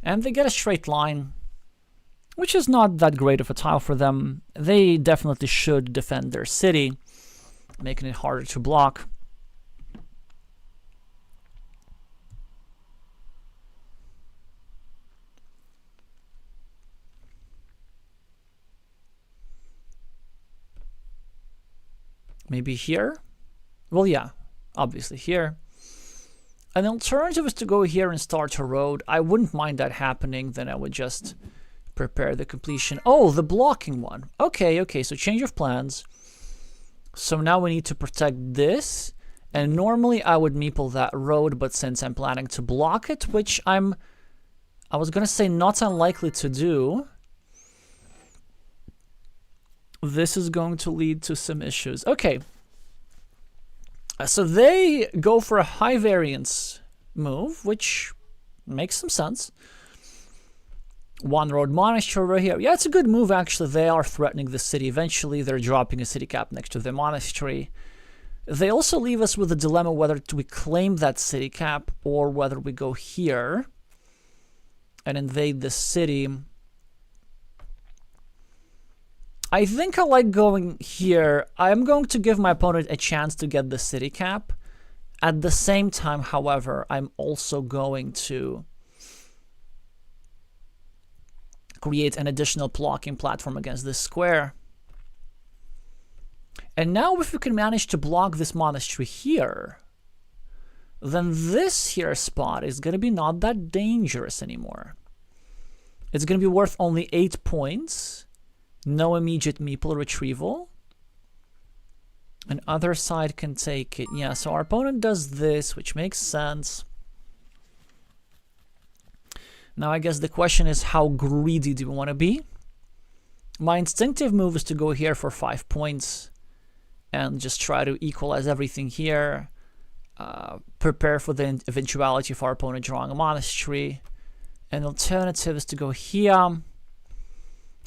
And they get a straight line, which is not that great of a tile for them. They definitely should defend their city, making it harder to block. Maybe here? Well, yeah, obviously here. An alternative is to go here and start a road. I wouldn't mind that happening. Then I would just prepare the completion. Oh, the blocking one. Okay, so change of plans. So now we need to protect this. And normally I would meeple that road, but since I'm planning to block it, which I was going to say not unlikely to do, this is going to lead to some issues. Okay. So they go for a high variance move, which makes some sense. One road monastery over here. Yeah, it's a good move, actually. They are threatening the city. Eventually, they're dropping a city cap next to the monastery. They also leave us with a dilemma whether we claim that city cap or whether we go here and invade the city. I think I like going here. I'm going to give my opponent a chance to get the city cap. At the same time, however, I'm also going to create an additional blocking platform against this square. And now if we can manage to block this monastery here, then this here spot is going to be not that dangerous anymore. It's going to be worth only 8 points. No immediate meeple retrieval. And other side can take it. Yeah, so our opponent does this, which makes sense. Now I guess the question is, how greedy do we want to be? My instinctive move is to go here for 5 points and just try to equalize everything here. Prepare for the eventuality of our opponent drawing a monastery. An alternative is to go here,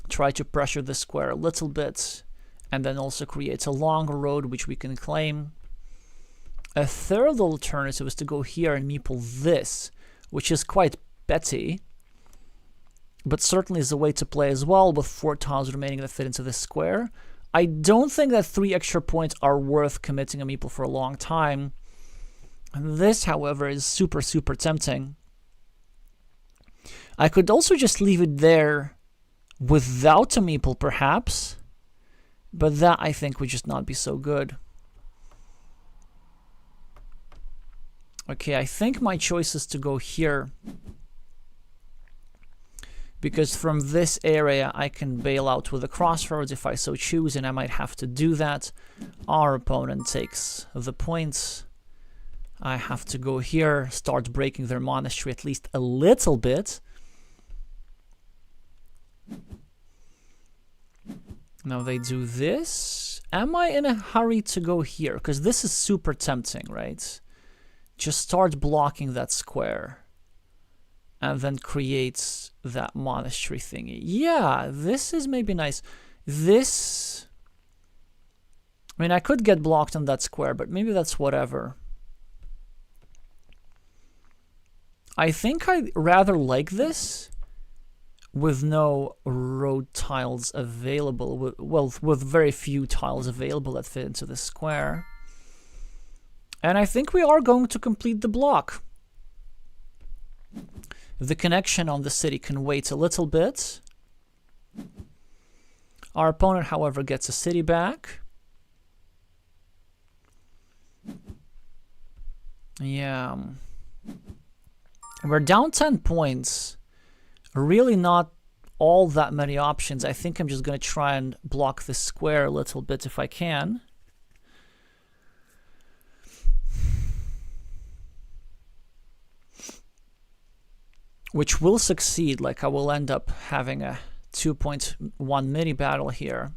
try to pressure the square a little bit, and then also create a long road which we can claim. A third alternative is to go here and meeple this, which is quite petty, but certainly is a way to play as well, with 4 tiles remaining that fit into this square. I don't think that 3 extra points are worth committing a meeple for a long time. And this, however, is super, super tempting. I could also just leave it there without a meeple, perhaps, but that I think would just not be so good. Okay, I think my choice is to go here, because from this area I can bail out with the crossroads if I so choose, and I might have to do that. Our opponent takes the points. I have to go here, start breaking their monastery at least a little bit. Now they do this. Am I in a hurry to go here? Because this is super tempting, right? Just start blocking that square and then create that monastery thingy. Yeah, this is maybe nice. This, I mean, I could get blocked on that square, but maybe that's whatever. I think I rather like this with no road tiles available, with very few tiles available that fit into the square. And I think we are going to complete the block. The connection on the city can wait a little bit. Our opponent, however, gets a city back. Yeah. We're down 10 points. Really not all that many options. I think I'm just going to try and block this square a little bit if I can. Which will succeed, like I will end up having a 2.1 mini battle here.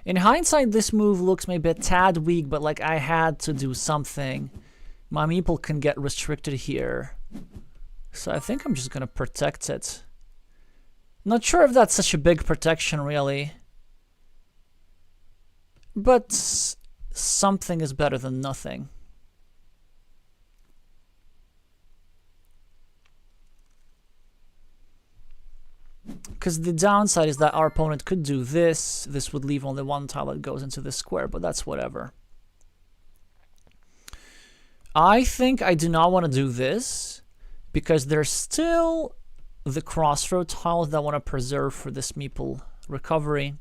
In hindsight, this move looks maybe a tad weak, but like I had to do something. My meeple can get restricted here. So I think I'm just going to protect it. Not sure if that's such a big protection, really. But something is better than nothing. Because the downside is that our opponent could do this. This would leave only 1 tile that goes into this square, but that's whatever. I think I do not want to do this, because there's still the crossroad tiles that I want to preserve for this meeple recovery.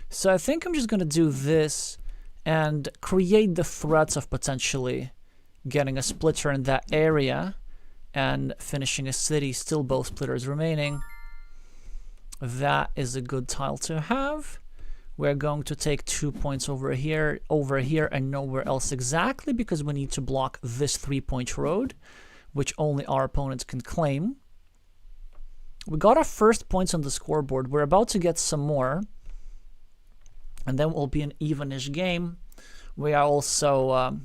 So I think I'm just going to do this and create the threats of potentially getting a splitter in that area and finishing a city, still both splitters remaining. That is a good tile to have. We're going to take 2 points over here, and nowhere else exactly, because we need to block this 3-point road, which only our opponents can claim. We got our first points on the scoreboard. We're about to get some more, and then it will be an evenish game. We are also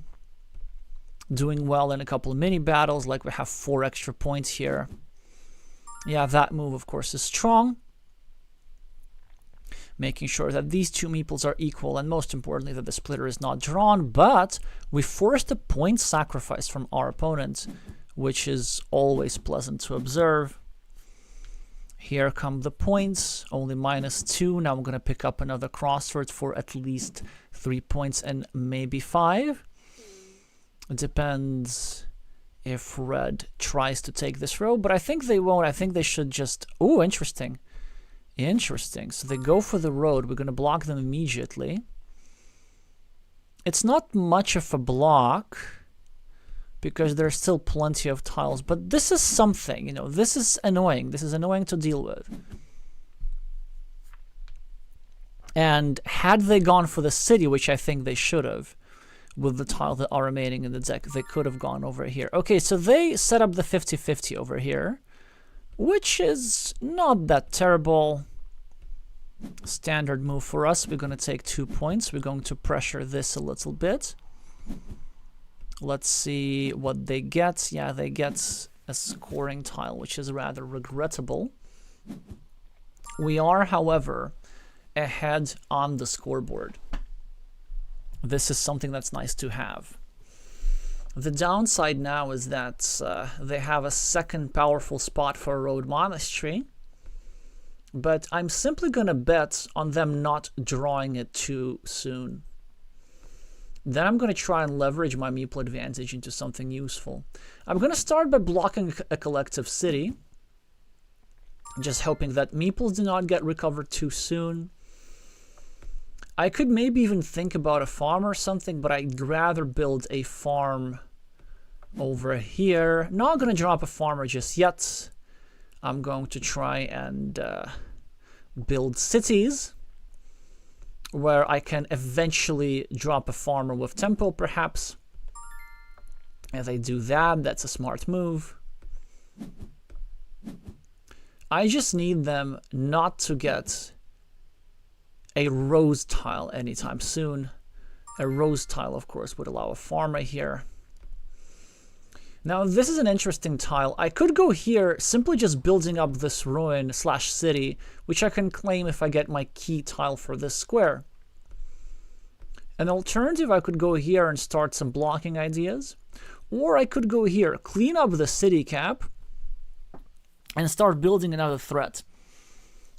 doing well in a couple of mini battles, like we have 4 extra points here. Yeah, that move, of course, is strong. making sure that these two meeples are equal, and most importantly that the splitter is not drawn. But we forced a point sacrifice from our opponent, which is always pleasant to observe. Here come the points, only -2. Now I'm going to pick up another crossroads for at least 3 points and maybe 5. It depends if red tries to take this row, but I think they won't. I think they should just... Oh, interesting. Interesting. So they go for the road. We're going to block them immediately. It's not much of a block because there's still plenty of tiles, but this is something, you know, this is annoying. This is annoying to deal with. And had they gone for the city, which I think they should have, with the tile that are remaining in the deck, they could have gone over here. Okay, so they set up the 50-50 over here, which is not that terrible. Standard move for us. We're going to take 2 points. We're going to pressure this a little bit. Let's see what they get. Yeah, they get a scoring tile, which is rather regrettable. We are, however, ahead on the scoreboard. This is something that's nice to have. The downside now is that they have a second powerful spot for a road monastery, but I'm simply going to bet on them not drawing it too soon. Then I'm going to try and leverage my meeple advantage into something useful. I'm going to start by blocking a collective city, just hoping that meeples do not get recovered too soon. I could maybe even think about a farm or something, but I'd rather build a farm over here. Not going to drop a farmer just yet. I'm going to try and build cities where I can eventually drop a farmer with tempo, perhaps. As I do that, that's a smart move. I just need them not to get a rose tile anytime soon. A rose tile, of course, would allow a farmer here. Now, this is an interesting tile. I could go here simply just building up this ruin / city, which I can claim if I get my key tile for this square. An alternative, I could go here and start some blocking ideas. Or I could go here, clean up the city cap, and start building another threat.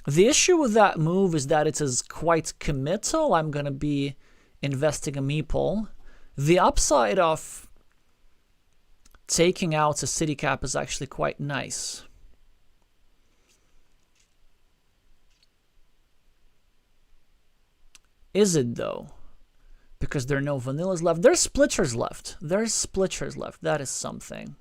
The issue with that move is that it is quite committal. I'm going to be investing a meeple. The upside of taking out a city cap is actually quite nice. Is it though? Because there are no vanillas left. There's splitters left. There's splitters left. That is something.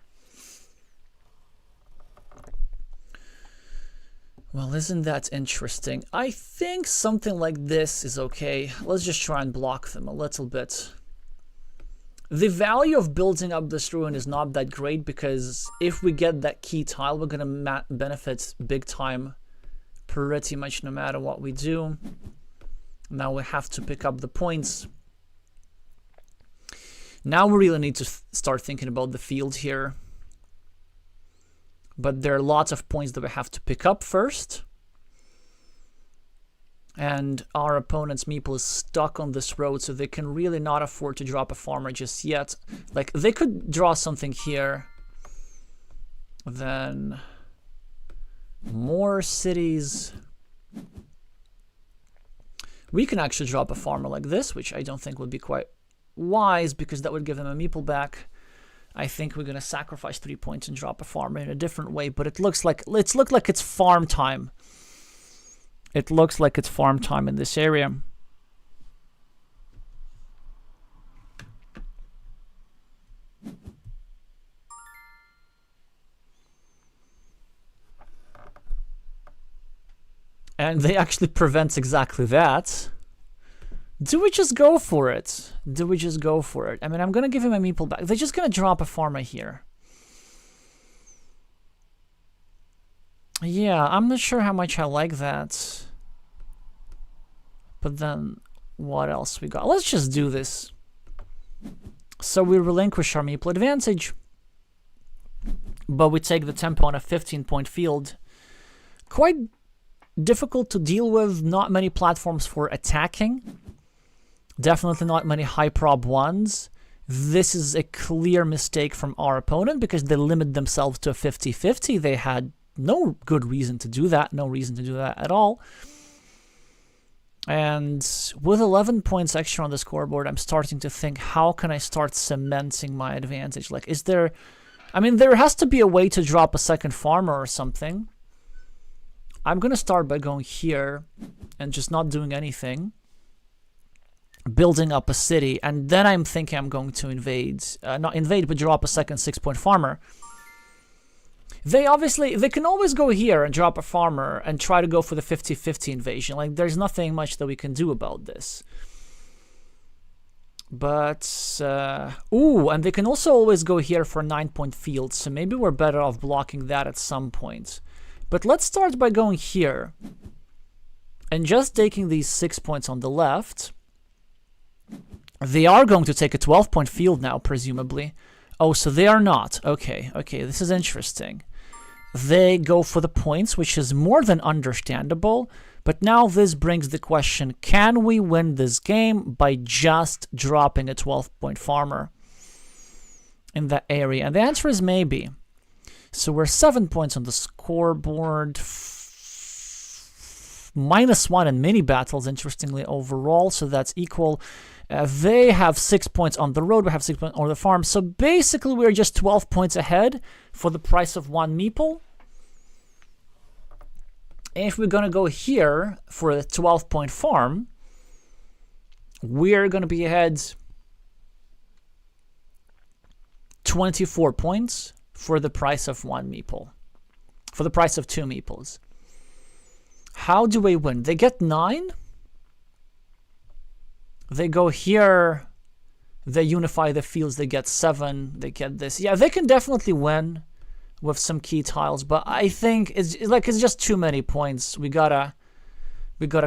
Well, isn't that interesting? I think something like this is okay. Let's just try and block them a little bit. The value of building up this ruin is not that great because if we get that key tile, we're going to benefit big time pretty much no matter what we do. Now we have to pick up the points. Now we really need to start thinking about the field here. But there are lots of points that we have to pick up first. And our opponent's meeple is stuck on this road, so they can really not afford to drop a farmer just yet. Like, they could draw something here. Then more cities. We can actually drop a farmer like this, which I don't think would be quite wise because that would give them a meeple back. I think we're going to sacrifice 3 points and drop a farmer in a different way, but it looks like it's farm time. It looks like it's farm time in this area. And they actually prevent exactly that. Do we just go for it? Do we just go for it? I mean, I'm going to give him a meeple back. They're just going to drop a farmer here. Yeah, I'm not sure how much I like that. But then, what else we got? Let's just do this. So we relinquish our meeple advantage. But we take the tempo on a 15-point field. Quite difficult to deal with. Not many platforms for attacking. Definitely not many high prob ones. This is a clear mistake from our opponent because they limit themselves to a 50-50. They had no good reason to do that. No reason to do that at all. And with 11 points extra on the scoreboard, I'm starting to think, how can I start cementing my advantage? Like, is there... I mean, there has to be a way to drop a second farmer or something. I'm going to start by going here and just not doing anything. Building up a city. And then I'm thinking I'm going to invade. Not invade, but drop a second 6-point farmer. They can always go here and drop a farmer and try to go for the 50-50 invasion. Like, there's nothing much that we can do about this. But, ooh, and they can also always go here for a 9-point field, so maybe we're better off blocking that at some point. But let's start by going here and just taking these 6 points on the left. They are going to take a 12-point field now, presumably. Oh, so they are not. Okay, okay, this is interesting. They go for the points, which is more than understandable. But now this brings the question, can we win this game by just dropping a 12-point farmer in that area? And the answer is maybe. So we're 7 points on the scoreboard. -1 in mini battles, interestingly, overall. So that's equal. They have 6 points on the road. We have 6 points on the farm. So basically, we're just 12 points ahead for the price of 1 meeple. And if we're going to go here for a 12-point farm, we're going to be ahead 24 points for the price of 1 meeple. For the price of 2 meeples. How do we win? They get 9. They go here. They unify the fields. They get 7. They get this. Yeah, they can definitely win with some key tiles, but I think it's just too many points. We gotta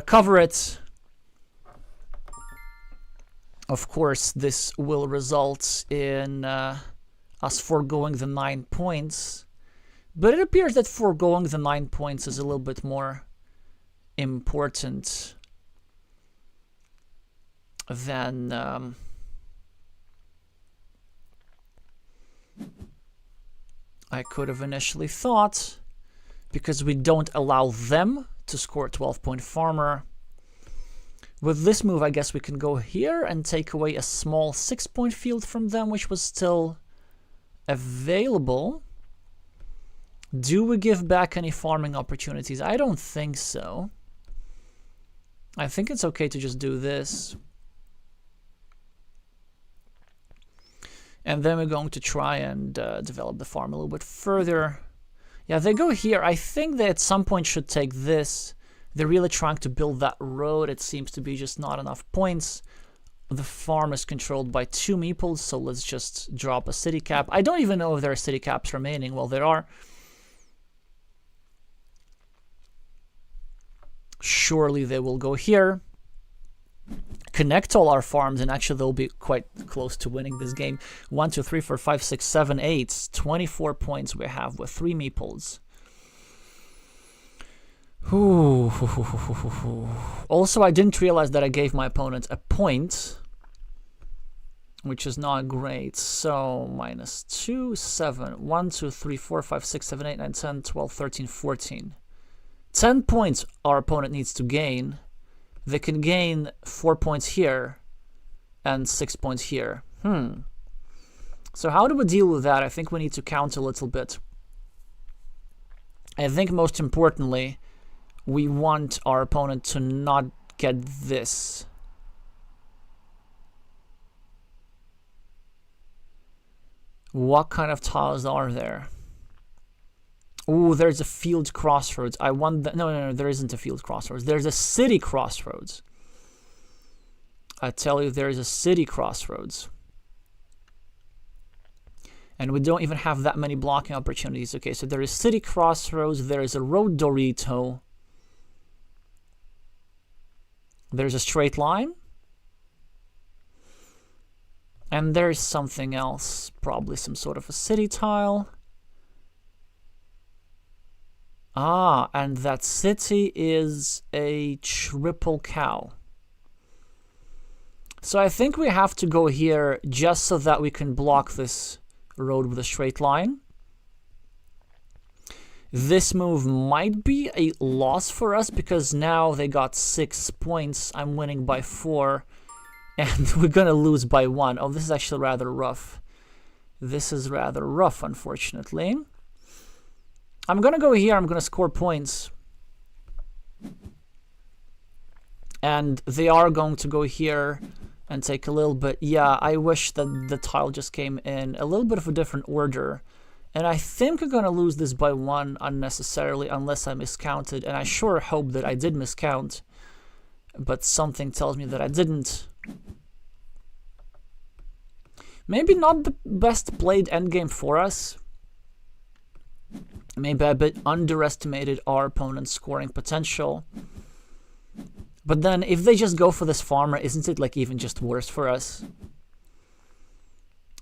cover it. Of course, this will result in us foregoing the 9 points, but it appears that foregoing the 9 points is a little bit more important than I could have initially thought, because we don't allow them to score a 12-point farmer. With this move, I guess we can go here and take away a small 6-point field from them, which was still available. Do we give back any farming opportunities? I don't think so. I think it's okay to just do this. And then we're going to try and develop the farm a little bit further. Yeah, they go here. I think they at some point should take this. They're really trying to build that road. It seems to be just not enough points. The farm is controlled by 2 meeples, so let's just drop a city cap. I don't even know if there are city caps remaining. Well, there are. Surely they will go here. Connect all our farms, and actually they'll be quite close to winning this game. 1, 2, 3, 4, 5, 6, 7, 8. 24 points we have with 3 meeples. Ooh. Also, I didn't realize that I gave my opponent a point, which is not great. So, -2, 7. 1, 2, 3, 4, 5, 6, 7, 8, 9, 10, 12, 13, 14. 10 points our opponent needs to gain. They can gain 4 points here and 6 points here. So how do we deal with that? I think we need to count a little bit. I think most importantly, we want our opponent to not get this. What kind of tiles are there? Ooh, there's a field crossroads. I want that. No, there isn't a field crossroads. There's a city crossroads. I tell you, there is a city crossroads. And we don't even have that many blocking opportunities. Okay, so there is city crossroads. There is a road Dorito. There's a straight line. And there's something else. Probably some sort of a city tile. Ah, and that city is a triple cow. So I think we have to go here just so that we can block this road with a straight line. This move might be a loss for us because now they got 6 points. I'm winning by 4 and we're gonna lose by 1. Oh, this is actually rather rough. This is rather rough, unfortunately. I'm gonna go here, I'm gonna score points. And they are going to go here and take a little bit. Yeah, I wish that the tile just came in a little bit of a different order. And I think I'm going to lose this by 1 unnecessarily unless I miscounted. And I sure hope that I did miscount. But something tells me that I didn't. Maybe not the best played endgame for us. Maybe I a bit underestimated our opponent's scoring potential. But then if they just go for this farmer, isn't it like even just worse for us?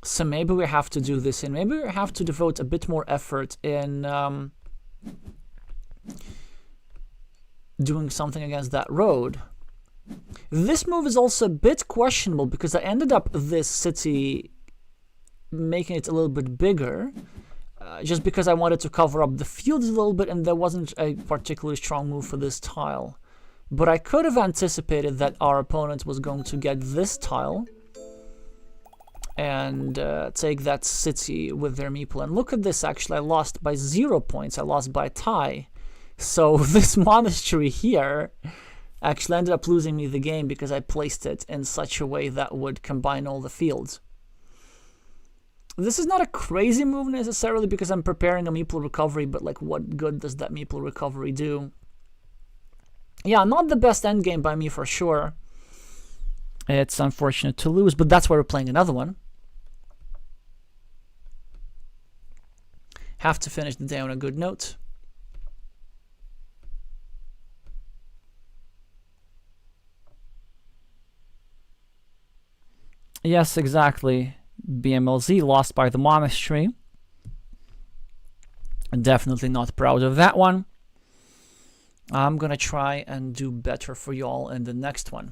So maybe we have to do this, and maybe we have to devote a bit more effort in doing something against that road. This move is also a bit questionable because I ended up this city making it a little bit bigger just because I wanted to cover up the fields a little bit, and there wasn't a particularly strong move for this tile. But I could have anticipated that our opponent was going to get this tile and take that city with their meeple. And look at this, actually, I lost by 0 points. I lost by a tie. So this monastery here actually ended up losing me the game because I placed it in such a way that would combine all the fields. This is not a crazy move necessarily because I'm preparing a meeple recovery, but like what good does that meeple recovery do? Yeah, not the best endgame by me for sure. It's unfortunate to lose, but that's why we're playing another one. Have to finish the day on a good note. Yes, exactly. BMLZ lost by the monastery. Definitely not proud of that one. I'm gonna try and do better for y'all in the next one.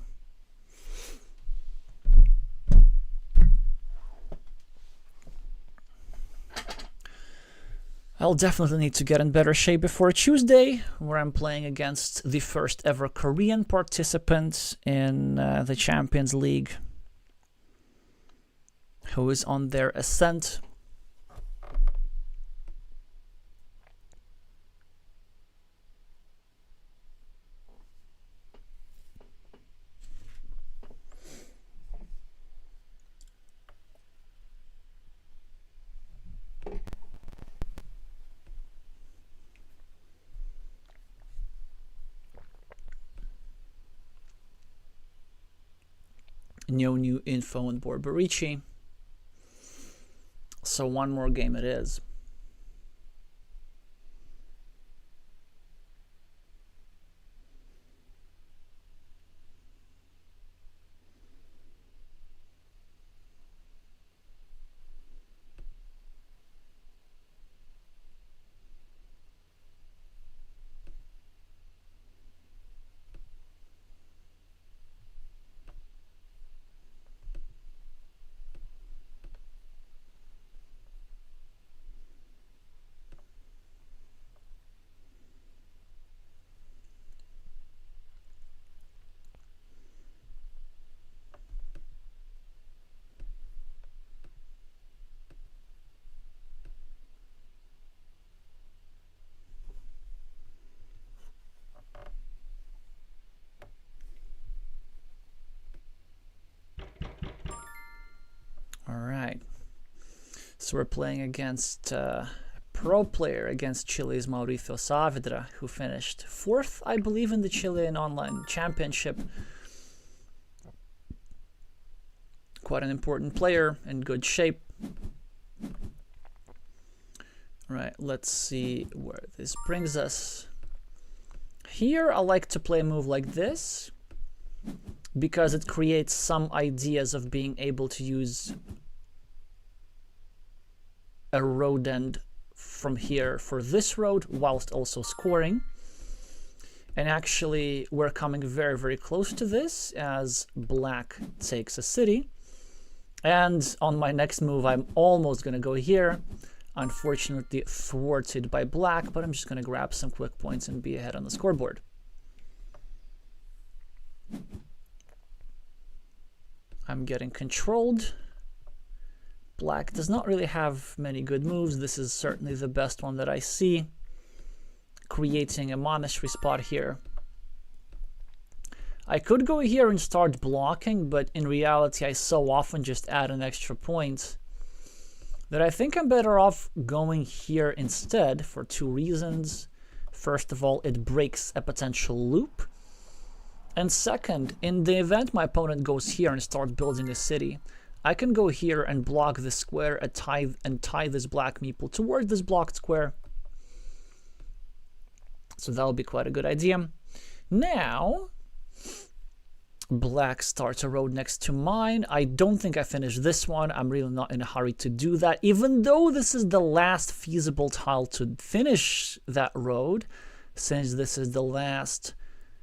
I'll definitely need to get in better shape before Tuesday, where I'm playing against the first ever Korean participant in the Champions League, who is on their ascent. No new info on Borberichi. So one more game it is. So we're playing against a pro player against Chile's Mauricio Saavedra, who finished 4th, I believe, in the Chilean Online Championship. Quite an important player, in good shape. Right, let's see where this brings us. Here, I like to play a move like this, because it creates some ideas of being able to use a road end from here for this road whilst also scoring. And actually, we're coming very, very close to this as black takes a city. And on my next move, I'm almost going to go here. Unfortunately, thwarted by black, but I'm just going to grab some quick points and be ahead on the scoreboard. I'm getting controlled. Black does not really have many good moves. This is certainly the best one that I see. Creating a monastery spot here. I could go here and start blocking, but in reality I so often just add an extra point that I think I'm better off going here instead for two reasons. First of all, it breaks a potential loop. And second, in the event my opponent goes here and starts building a city, I can go here and block this square and tie this black meeple towards this blocked square. So that'll be quite a good idea. Now, black starts a road next to mine. I don't think I finished this one. I'm really not in a hurry to do that, even though this is the last feasible tile to finish that road, since this is the last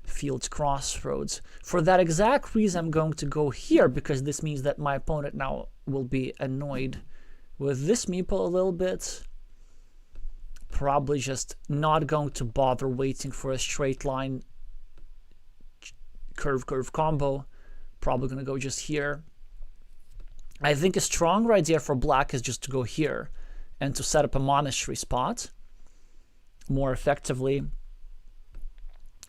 field crossroads. For that exact reason, I'm going to go here, because this means that my opponent now will be annoyed with this meeple a little bit. Probably just not going to bother waiting for a straight line curve combo. Probably going to go just here. I think a stronger idea for black is just to go here and to set up a monastery spot more effectively,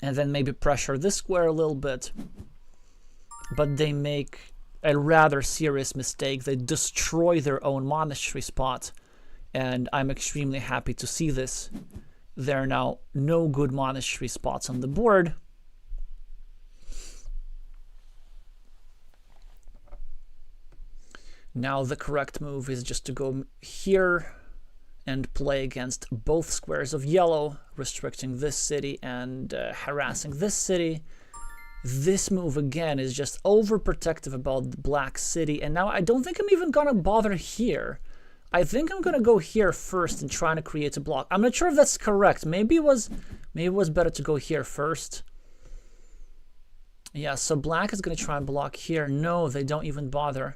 and then maybe pressure this square a little bit. But they make a rather serious mistake. They destroy their own monastery spot. And I'm extremely happy to see this. There are now no good monastery spots on the board. Now the correct move is just to go here and play against both squares of yellow, restricting this city and harassing this city. This move again is just overprotective about the black city. And now I don't think I'm even gonna bother here. I think I'm gonna go here first and trying to create a block. I'm not sure if that's correct. Maybe it was better to go here first. Yeah, so black is gonna try and block here. No, they don't even bother.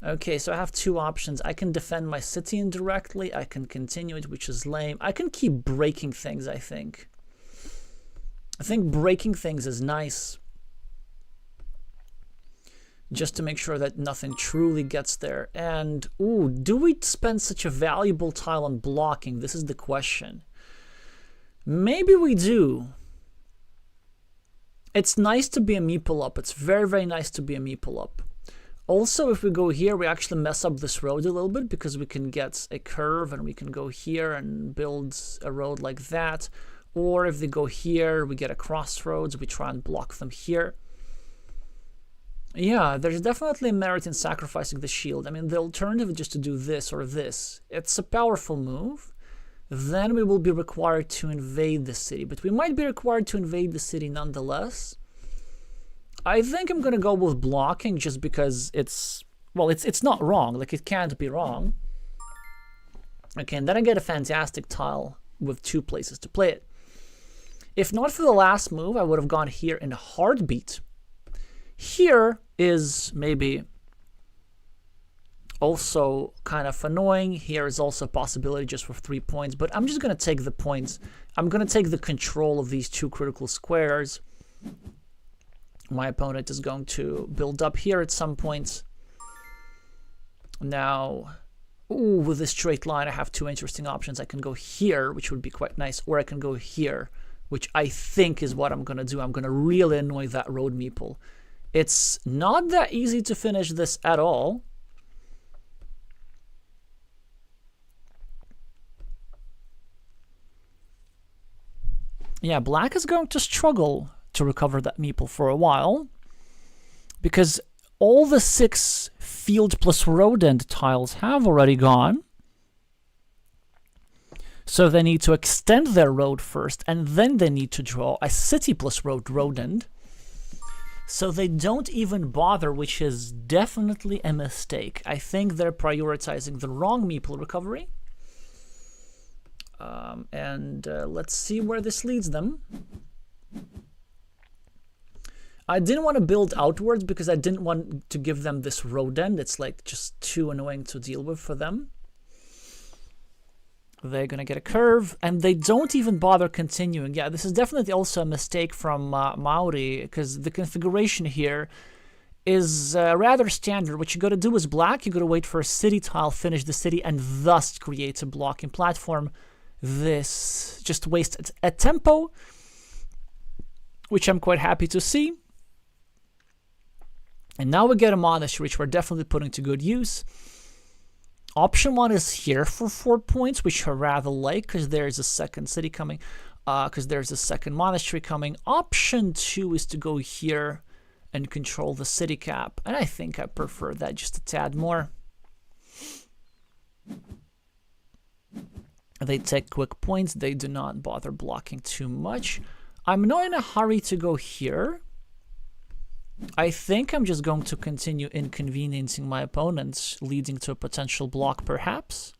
Okay, so I have two options. I can defend my city indirectly. I can continue it, which is lame. I can keep breaking things, I think. I think breaking things is nice, just to make sure that nothing truly gets there. And, ooh, do we spend such a valuable tile on blocking? This is the question. Maybe we do. It's nice to be a meeple up. It's very, very nice to be a meeple up. Also, if we go here, we actually mess up this road a little bit, because we can get a curve and we can go here and build a road like that. Or if they go here, we get a crossroads. We try and block them here. Yeah, there's definitely merit in sacrificing the shield. I mean, the alternative is just to do this or this. It's a powerful move. Then we will be required to invade the city. But we might be required to invade the city nonetheless. I think I'm going to go with blocking just because it's, well, it's not wrong. Like, it can't be wrong. Okay, and then I get a fantastic tile with two places to play it. If not for the last move, I would have gone here in a heartbeat. Here is maybe also kind of annoying. Here is also a possibility just for 3 points, but I'm just going to take the points. I'm going to take the control of these two critical squares. My opponent is going to build up here at some points. Now, ooh, with this straight line, I have two interesting options. I can go here, which would be quite nice, or I can go here, which I think is what I'm going to do. I'm going to really annoy that road meeple. It's not that easy to finish this at all. Yeah, black is going to struggle to recover that meeple for a while, because all the 6 field plus road end tiles have already gone. So they need to extend their road first, and then they need to draw a city plus road end. So they don't even bother, which is definitely a mistake. I think they're prioritizing the wrong meeple recovery. Let's see where this leads them. I didn't want to build outwards because I didn't want to give them this road end. It's like just too annoying to deal with for them. They're going to get a curve, and they don't even bother continuing. Yeah, this is definitely also a mistake from Maori, because the configuration here is rather standard. What you got to do is black. You got to wait for a city tile, finish the city, and thus create a blocking platform. This just wasted a tempo, which I'm quite happy to see. And now we get a monastery, which we're definitely putting to good use. Option 1 is here for 4 points, which I rather like, because there's a second city coming, because there's a second monastery coming. Option 2 is to go here and control the city cap, and I think I prefer that just a tad more. They take quick points. They do not bother blocking too much. I'm not in a hurry to go here. I think I'm just going to continue inconveniencing my opponents, leading to a potential block perhaps.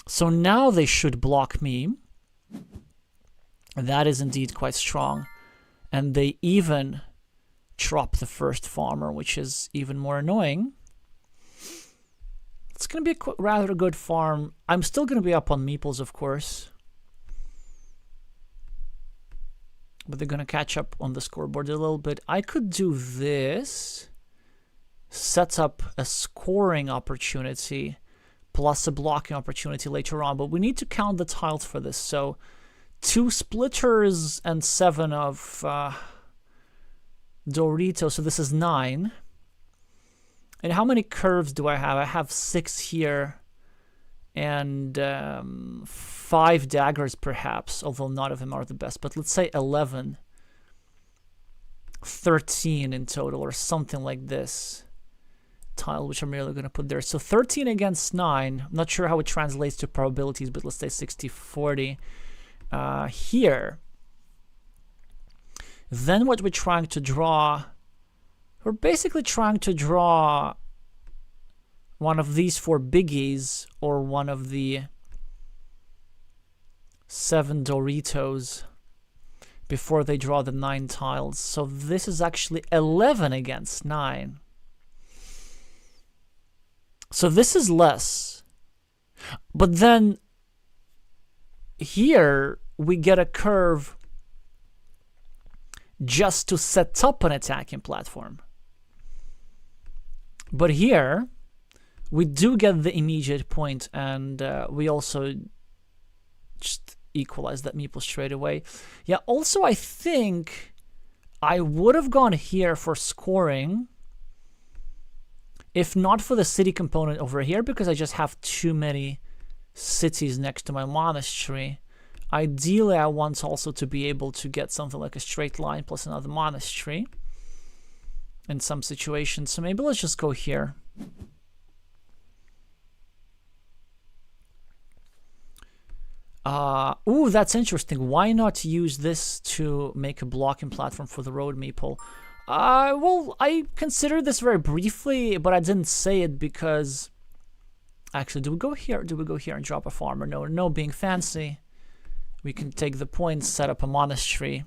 So now they should block me. That is indeed quite strong. And they even drop the first farmer, which is even more annoying. It's going to be a rather good farm. I'm still going to be up on meeples, of course. But they're going to catch up on the scoreboard a little bit. I could do this. Set up a scoring opportunity plus a blocking opportunity later on. But we need to count the tiles for this. So 2 splitters and 7 of Dorito. So this is 9. And how many curves do I have? I have 6 here. And 5 daggers perhaps, although none of them are the best, but let's say 11, 13 in total, or something like this tile, which I'm really going to put there. So 13 against 9. I'm not sure how it translates to probabilities, but let's say 60-40 here. Then what we're trying to draw, we're basically trying to draw one of these 4 biggies or one of the 7 Doritos before they draw the 9 tiles. So this is actually 11 against 9. So this is less. But then here we get a curve just to set up an attacking platform. But here we do get the immediate point, and we also just equalize that meeple straight away. Yeah, also I think I would have gone here for scoring if not for the city component over here, because I just have too many cities next to my monastery. Ideally, I want also to be able to get something like a straight line plus another monastery in some situations. So maybe let's just go here. Ooh, that's interesting. Why not use this to make a blocking platform for the road meeple? Well, I considered this very briefly, but I didn't say it because... Actually, do we go here? Do we go here and drop a farmer? No, no, being fancy. We can take the points, set up a monastery,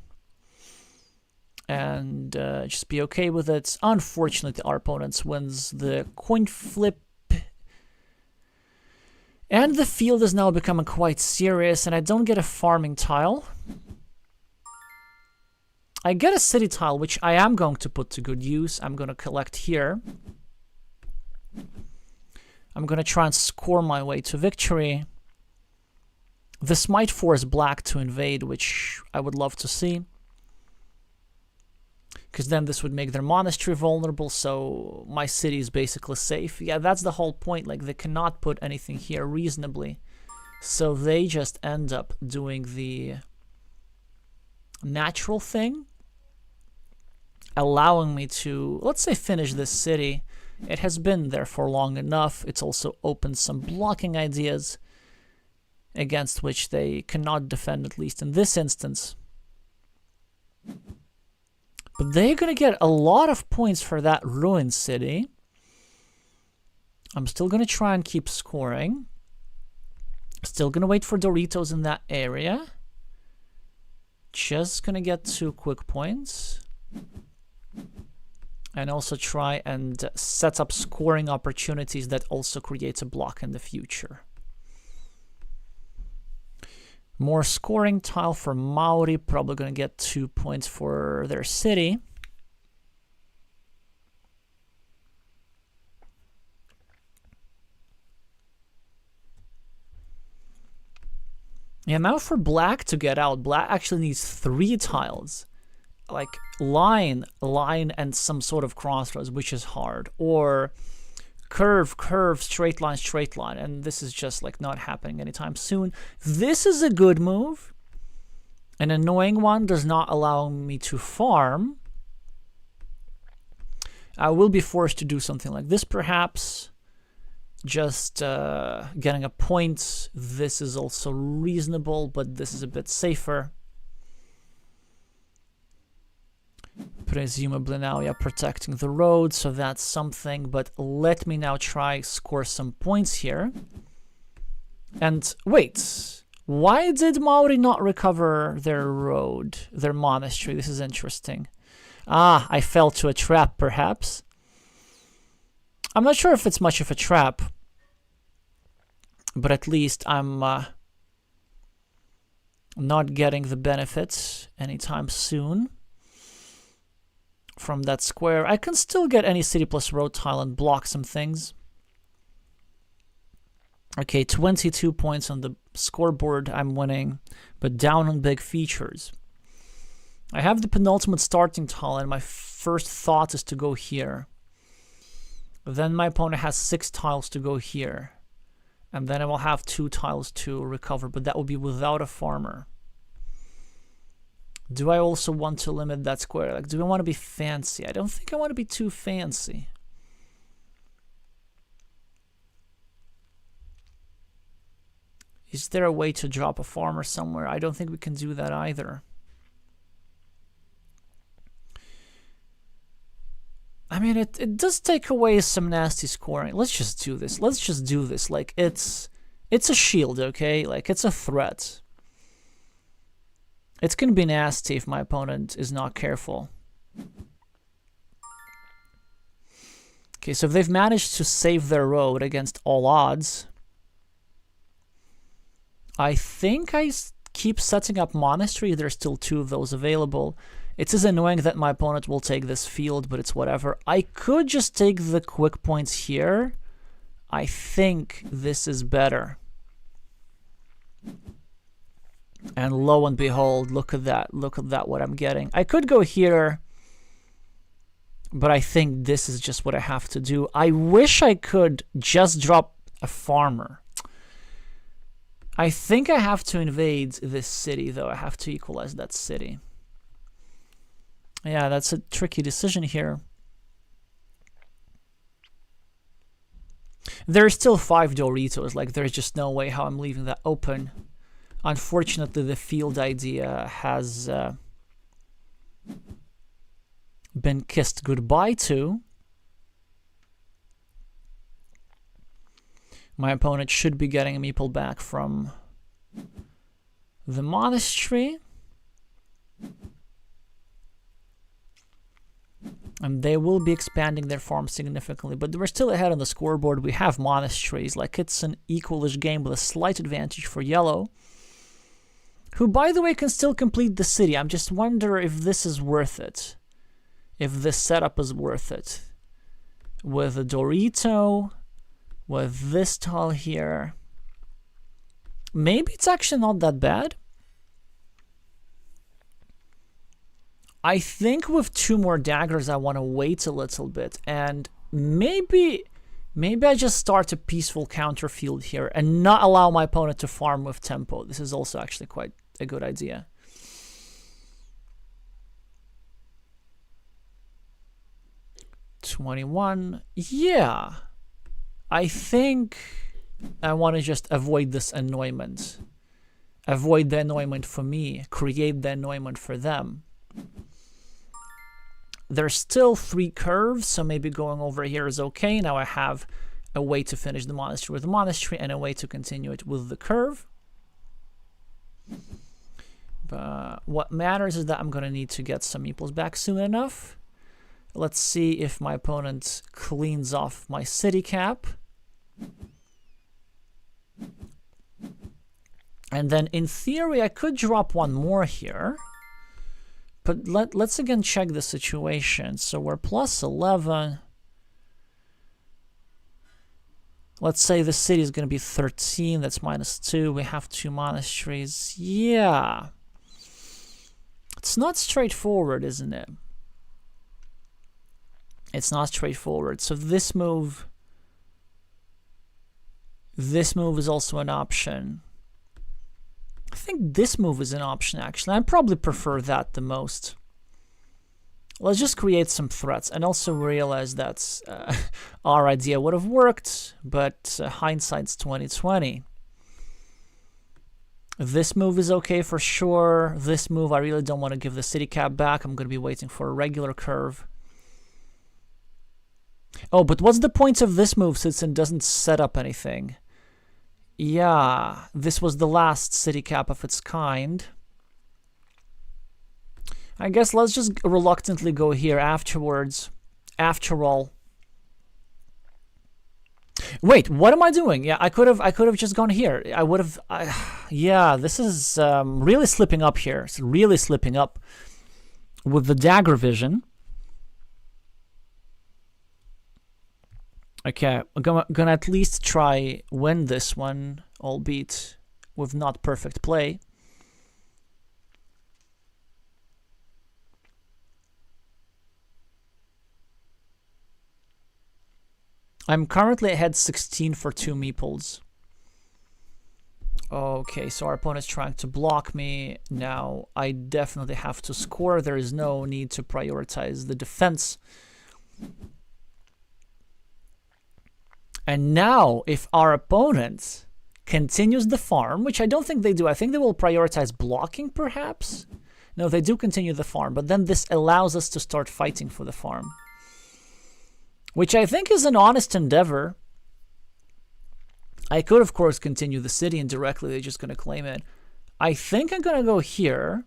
and just be okay with it. Unfortunately, our opponent wins the coin flip. And the field is now becoming quite serious, and I don't get a farming tile. I get a city tile, which I am going to put to good use. I'm going to collect here. I'm going to try and score my way to victory. This might force black to invade, which I would love to see. Because then this would make their monastery vulnerable, so my city is basically safe. Yeah, that's the whole point. Like, they cannot put anything here reasonably. So they just end up doing the natural thing, allowing me to, let's say, finish this city. It has been there for long enough. It's also opened some blocking ideas against which they cannot defend, at least in this instance. But they're going to get a lot of points for that ruined city. I'm still going to try and keep scoring. Still going to wait for Doritos in that area. Just going to get 2 quick points. And also try and set up scoring opportunities that also creates a block in the future. More scoring tile for Maori. Probably going to get 2 points for their city. Yeah, now for black to get out, black actually needs 3 tiles. Like line, and some sort of crossroads, which is hard. Or curve, straight line. And this is just like not happening anytime soon. This is a good move. An annoying one does not allow me to farm. I will be forced to do something like this perhaps. Just getting a point. This is also reasonable, but this is a bit safer. Presumably now, yeah, protecting the road, so that's something. But let me now try score some points here. And wait, why did Maori not recover their road, their monastery? This is interesting. Ah, I fell to a trap, perhaps. I'm not sure if it's much of a trap, but at least I'm not getting the benefits anytime soon from that square. I can still get any city plus road tile and block some things. Okay, 22 points on the scoreboard. I'm winning, but down on big features. I have the penultimate starting tile, and my first thought is to go here. Then my opponent has 6 tiles to go here. And then I will have 2 tiles to recover, but that will be without a farmer. Do I also want to limit that square? Like, do I want to be fancy? I don't think I want to be too fancy. Is there a way to drop a farmer somewhere? I don't think we can do that either. I mean, it does take away some nasty scoring. Let's just do this. Let's just do this. Like, it's a shield, okay? Like, it's a threat. It's going to be nasty if my opponent is not careful. Okay, so if they've managed to save their road against all odds, I think I keep setting up monastery. There's still 2 of those available. It is annoying that my opponent will take this field, but it's whatever. I could just take the quick points here. I think this is better. And lo and behold, look at that. Look at that, what I'm getting. I could go here, but I think this is just what I have to do. I wish I could just drop a farmer. I think I have to invade this city, though. I have to equalize that city. Yeah, that's a tricky decision here. There's still 5 Doritos. Like, there's just no way how I'm leaving that open. Unfortunately, the field idea has been kissed goodbye to. My opponent should be getting a meeple back from the monastery. And they will be expanding their farm significantly, but we're still ahead on the scoreboard. We have monasteries. Like, it's an equalish game with a slight advantage for yellow, who, by the way, can still complete the city. I'm just wondering if this is worth it. If this setup is worth it. With a Dorito, with this tile here. Maybe it's actually not that bad. I think with 2 more daggers, I want to wait a little bit. And maybe I just start a peaceful counter field here and not allow my opponent to farm with tempo. This is also actually quite a good idea. $21. Yeah. I think I want to just avoid this annoyance. Avoid the annoyance for me. Create the annoyance for them. there's still 3 curves, so maybe going over here is okay. Now I have a way to finish the monastery with the monastery and a way to continue it with the curve. But what matters is that I'm going to need to get some meeples back soon enough. Let's see if my opponent cleans off my city cap. And then in theory, I could drop one more here. But let's again check the situation. So we're plus 11. Let's say the city is going to be 13. That's minus 2. We have 2 monasteries. Yeah. It's not straightforward, isn't it? It's not straightforward. So this move is also an option. I think this move is an option, actually. I probably prefer that the most. Let's just create some threats and also realize that our idea would have worked, but hindsight's 20/20. This move is okay for sure. This move, I really don't want to give the city cap back. I'm going to be waiting for a regular curve. Oh, but what's the point of this move since it doesn't set up anything? Yeah, this was the last city cap of its kind. I guess let's just reluctantly go here afterwards. After all. Wait, what am I doing? Yeah, I could have just gone here. I would have. Yeah, this is really slipping up here. It's really slipping up with the dagger vision. Okay, I'm gonna at least try win this one, albeit with not perfect play. I'm currently ahead 16 for 2 meeples. Okay, so our opponent's trying to block me. Now, I definitely have to score. There is no need to prioritize the defense. And now, if our opponent continues the farm, which I don't think they do. I think they will prioritize blocking, perhaps. No, they do continue the farm, but then this allows us to start fighting for the farm, which I think is an honest endeavor. I could, of course, continue the city indirectly. They're just going to claim it. I think I'm going to go here.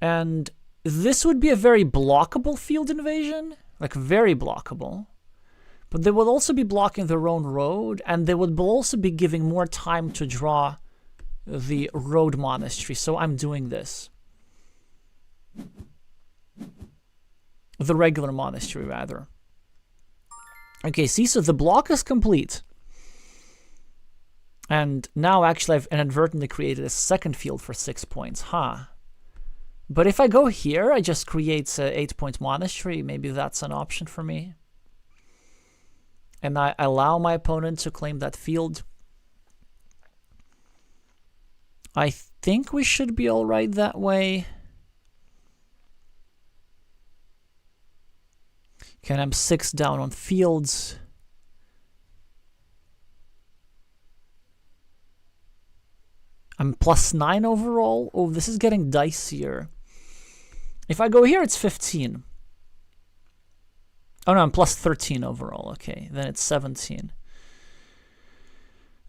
And this would be a very blockable field invasion. Like, very blockable. But they will also be blocking their own road. And they would also be giving more time to draw the road monastery. So I'm doing this. The regular monastery, rather. Okay, see, so the block is complete. And now, actually, I've inadvertently created a second field for 6 points. Huh. But if I go here, I just create an 8-point monastery. Maybe that's an option for me. And I allow my opponent to claim that field. I think we should be all right that way. Okay, I'm 6 down on fields. I'm +9 overall. Oh, this is getting dicier. If I go here, it's 15. Oh no, I'm +13 overall. Okay, then it's 17.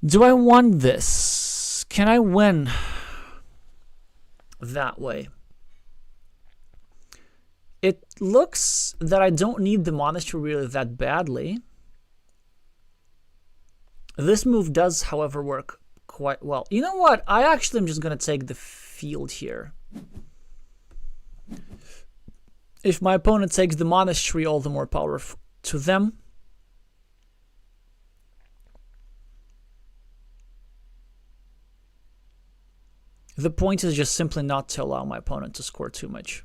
Do I want this? Can I win that way? It looks that I don't need the monastery really that badly. This move does, however, work quite well. You know what? I actually am just going to take the field here. If my opponent takes the monastery, all the more power to them. The point is just simply not to allow my opponent to score too much.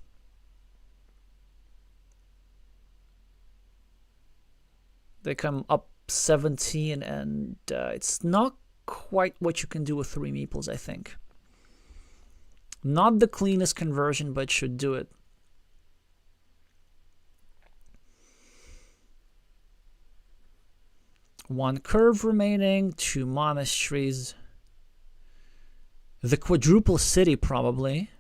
They come up 17, and it's not quite what you can do with 3 meeples, I think. Not the cleanest conversion, but should do it. One curve remaining, 2 monasteries. The quadruple city, probably.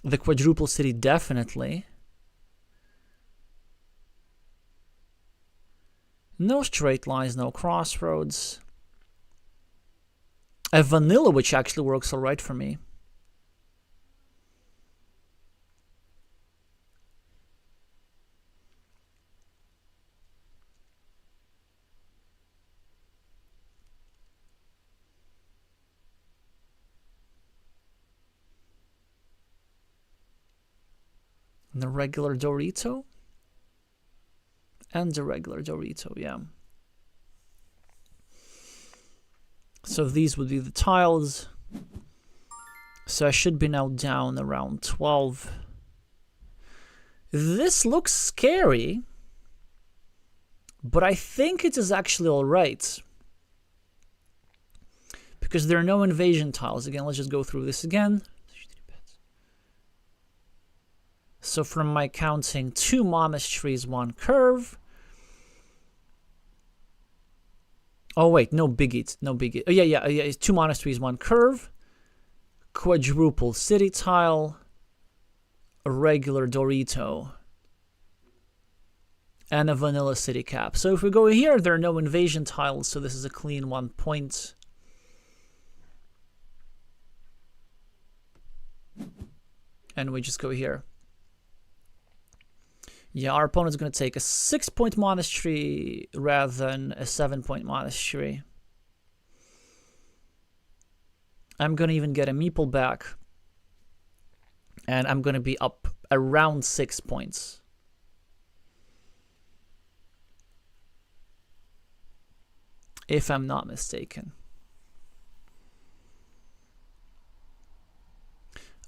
The quadruple city, definitely. No straight lines, no crossroads. A vanilla, which actually works alright for me. The regular Dorito. And the regular Dorito, yeah. So these would be the tiles. So I should be now down around 12. This looks scary, but I think it is actually alright. Because there are no invasion tiles. Again, let's just go through this again. So from my counting, 2 monasteries, 1 curve. Oh wait, no biggie, no biggie. Oh yeah, 2 monasteries, 1 curve. Quadruple city tile. A regular Dorito. And a vanilla city cap. So if we go here, there are no invasion tiles, so this is a clean 1 point. And we just go here. Yeah, our opponent's going to take a 6-point monastery rather than a 7-point monastery. I'm going to even get a meeple back. And I'm going to be up around 6 points. If I'm not mistaken.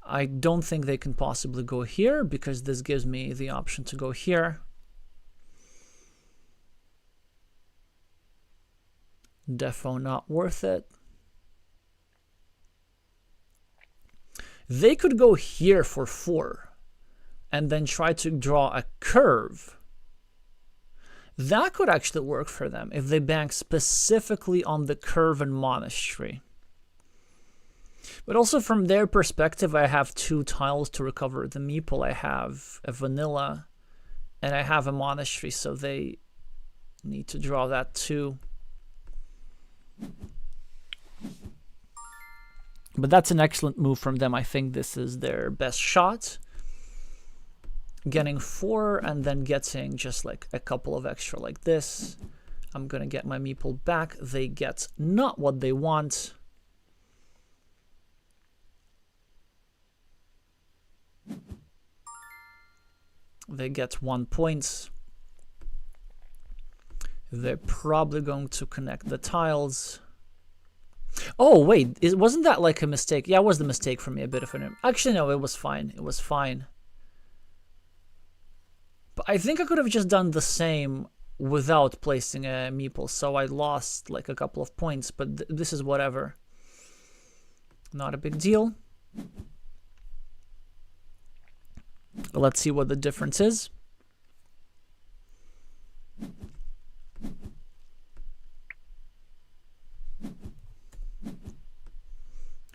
I don't think they can possibly go here because this gives me the option to go here. Defo not worth it. They could go here for 4 and then try to draw a curve. That could actually work for them if they bank specifically on the curve and monastery. But also from their perspective, I have 2 tiles to recover the meeple. I have a vanilla and I have a monastery, so they need to draw that too. But that's an excellent move from them. I think this is their best shot. Getting 4 and then getting just like a couple of extra like this. I'm going to get my meeple back. They get not what they want. They get 1 point. They're probably going to connect the tiles. Oh, wait. Wasn't that like a mistake? Yeah, it was the mistake for me. A bit of an... Actually, no, it was fine. It was fine. But I think I could have just done the same without placing a meeple. So I lost like a couple of points. But this is whatever. Not a big deal. Let's see what the difference is.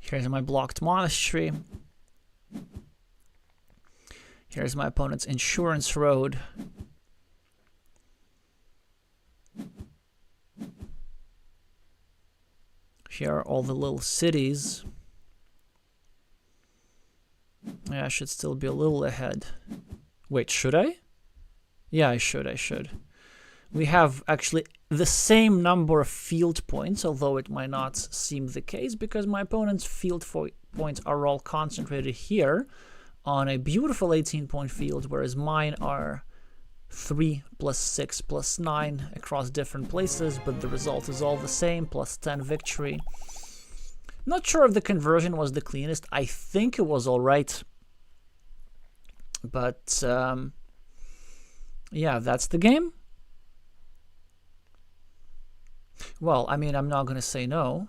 Here's my blocked monastery. Here's my opponent's insurance road. Here are all the little cities. Yeah, I should still be a little ahead. Wait, should I? Yeah, I should. We have actually the same number of field points, although it might not seem the case because my opponent's field points are all concentrated here on a beautiful 18-point field, whereas mine are 3 plus 6 plus 9 across different places, but the result is all the same, plus 10 victory. Not sure if the conversion was the cleanest. I think it was all right. But, yeah, that's the game. Well, I mean, I'm not going to say no.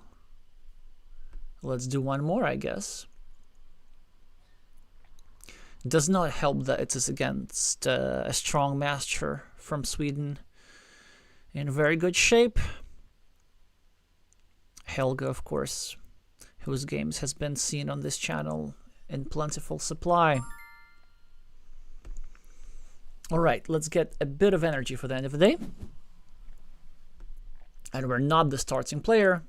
Let's do one more, I guess. Does not help that it is against a strong master from Sweden in very good shape. Helga, of course, whose games has been seen on this channel in plentiful supply. All right, let's get a bit of energy for the end of the day. And we're not the starting player.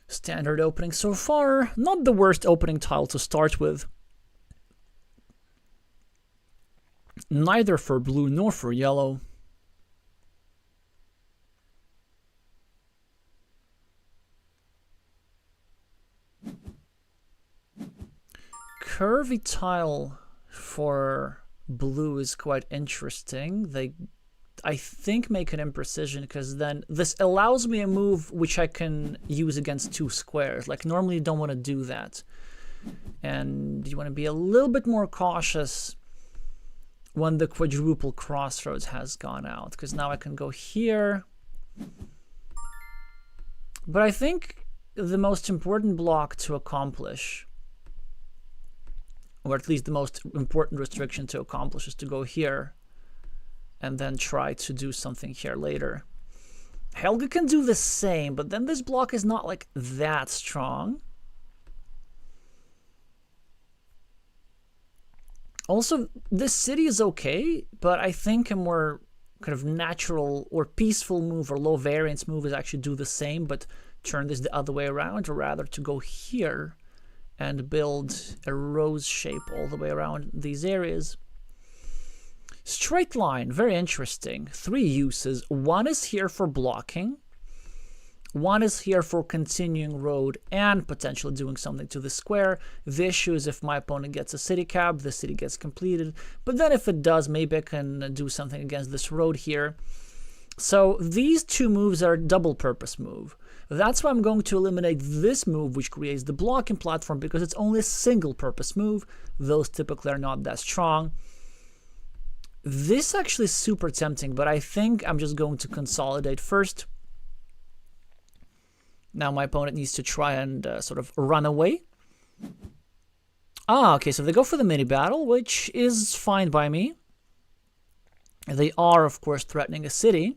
Standard opening so far. Not the worst opening tile to start with. Neither for blue nor for yellow. Curvy tile for blue is quite interesting. They, I think, make an imprecision because then this allows me a move which I can use against two squares. Like normally you don't want to do that. And you want to be a little bit more cautious when the quadruple crossroads has gone out, because now I can go here. But I think the most important block to accomplish, or at least the most important restriction to accomplish, is to go here and then try to do something here later. Helga can do the same, but then this block is not like that strong. Also, this city is okay, but I think a more kind of natural or peaceful move or low variance move is actually do the same, but turn this the other way around, or rather to go here and build a rose shape all the way around these areas. Straight line, very interesting. 3 uses. One is here for blocking. One is here for continuing road and potentially doing something to the square. The issue is if my opponent gets a city cap, the city gets completed. But then if it does, maybe I can do something against this road here. So these 2 moves are a double purpose move. That's why I'm going to eliminate this move, which creates the blocking platform, because it's only a single purpose move. Those typically are not that strong. This actually is super tempting, but I think I'm just going to consolidate first. Now my opponent needs to try and sort of run away. Ah, okay, so they go for the mini battle, which is fine by me. They are, of course, threatening a city.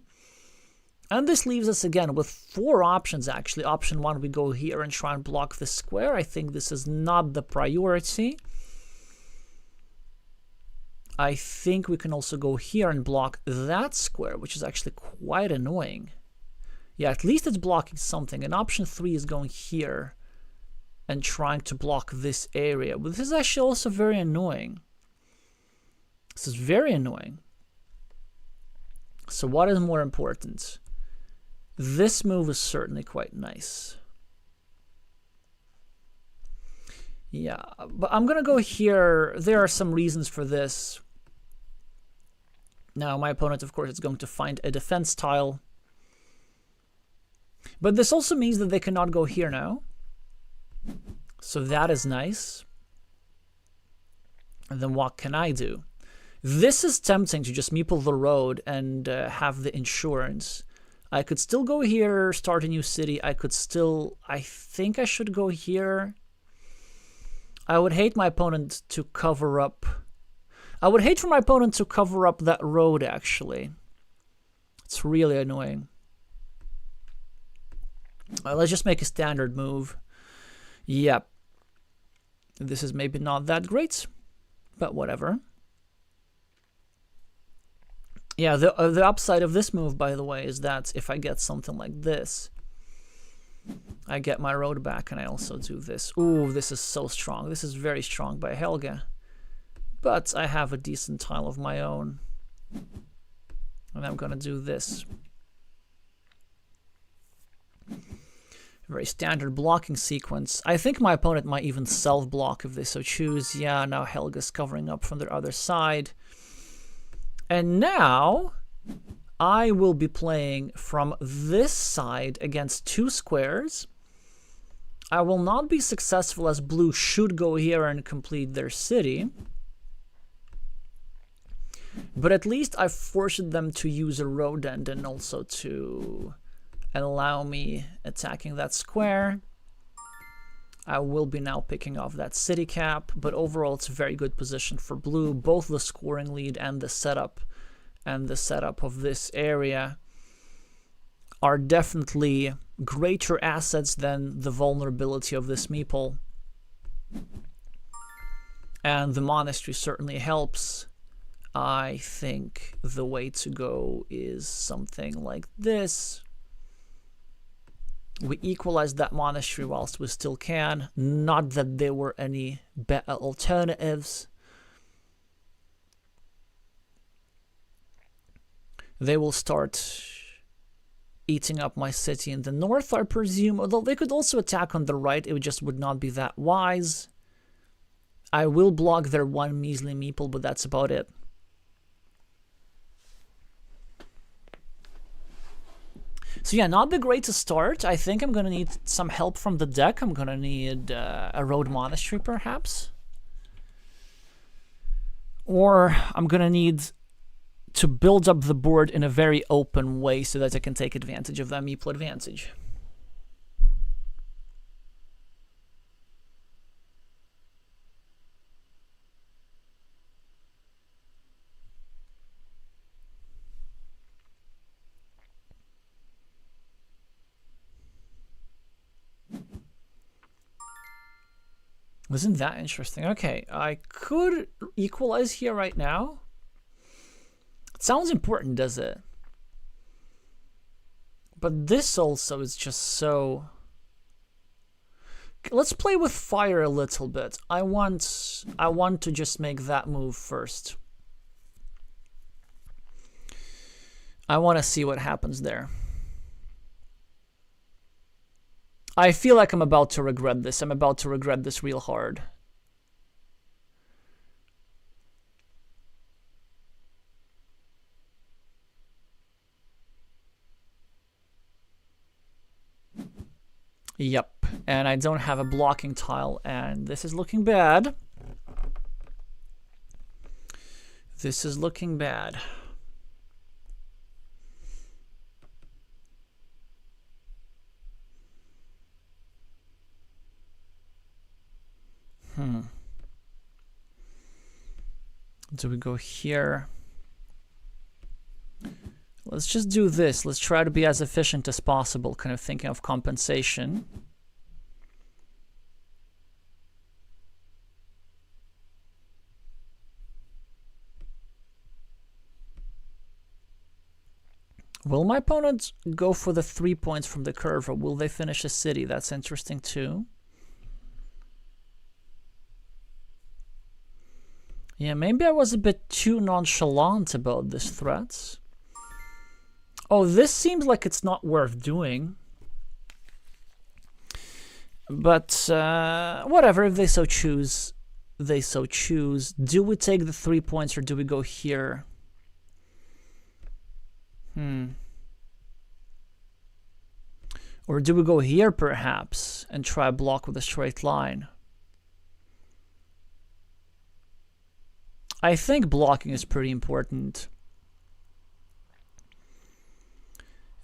And this leaves us again with 4 options, actually. Option 1, we go here and try and block the square. I think this is not the priority. I think we can also go here and block that square, which is actually quite annoying. Yeah, at least it's blocking something. And option 3 is going here and trying to block this area. But this is actually also very annoying. This is very annoying. So what is more important? This move is certainly quite nice. Yeah, but I'm going to go here. There are some reasons for this. Now, my opponent, of course, is going to find a defense tile. But this also means that they cannot go here now. So that is nice. And then what can I do? This is tempting to just meeple the road and have the insurance. I could still go here, start a new city. I could still... I think I should go here. I would hate my opponent to cover up... I would hate for my opponent to cover up that road, actually. It's really annoying. Let's just make a standard move. Yep. This is maybe not that great, but whatever. Yeah, the upside of this move, by the way, is that if I get something like this, I get my road back, and I also do this. Ooh, this is so strong. This is very strong by Helga. But I have a decent tile of my own. And I'm going to do this. Very standard blocking sequence. I think my opponent might even self-block if they so choose. Yeah, now Helga's covering up from the other side. And now I will be playing from this side against 2 squares. I will not be successful as blue should go here and complete their city. But at least I forced them to use a road end and also to allow me attacking that square. I will be now picking off that city cap, but overall it's a very good position for blue. Both the scoring lead and the setup of this area are definitely greater assets than the vulnerability of this meeple. And the monastery certainly helps. I think the way to go is something like this. We equalize that monastery whilst we still can. Not that there were any better alternatives. They will start eating up my city in the north, I presume. Although they could also attack on the right, it just would not be that wise. I will block their one measly meeple, but that's about it. So yeah, not the greatest start. I think I'm going to need some help from the deck. I'm going to need a road monastery, perhaps. Or I'm going to need to build up the board in a very open way so that I can take advantage of that meeple advantage. Wasn't that interesting? Okay, I could equalize here right now. It sounds important, does it? But this also is just so... Let's play with fire a little bit. I want to just make that move first. I want to see what happens there. I feel like I'm about to regret this. I'm about to regret this real hard. Yep, and I don't have a blocking tile, and this is looking bad. This is looking bad. Do we go here? Let's just do this. Let's try to be as efficient as possible, kind of thinking of compensation. Will my opponent go for the 3 points from the curve, or will they finish a city? That's interesting too. Yeah, maybe I was a bit too nonchalant about this threat. Oh, this seems like it's not worth doing. But whatever, if they so choose, they so choose. Do we take the 3 points or do we go here? Or do we go here perhaps and try a block with a straight line? I think blocking is pretty important.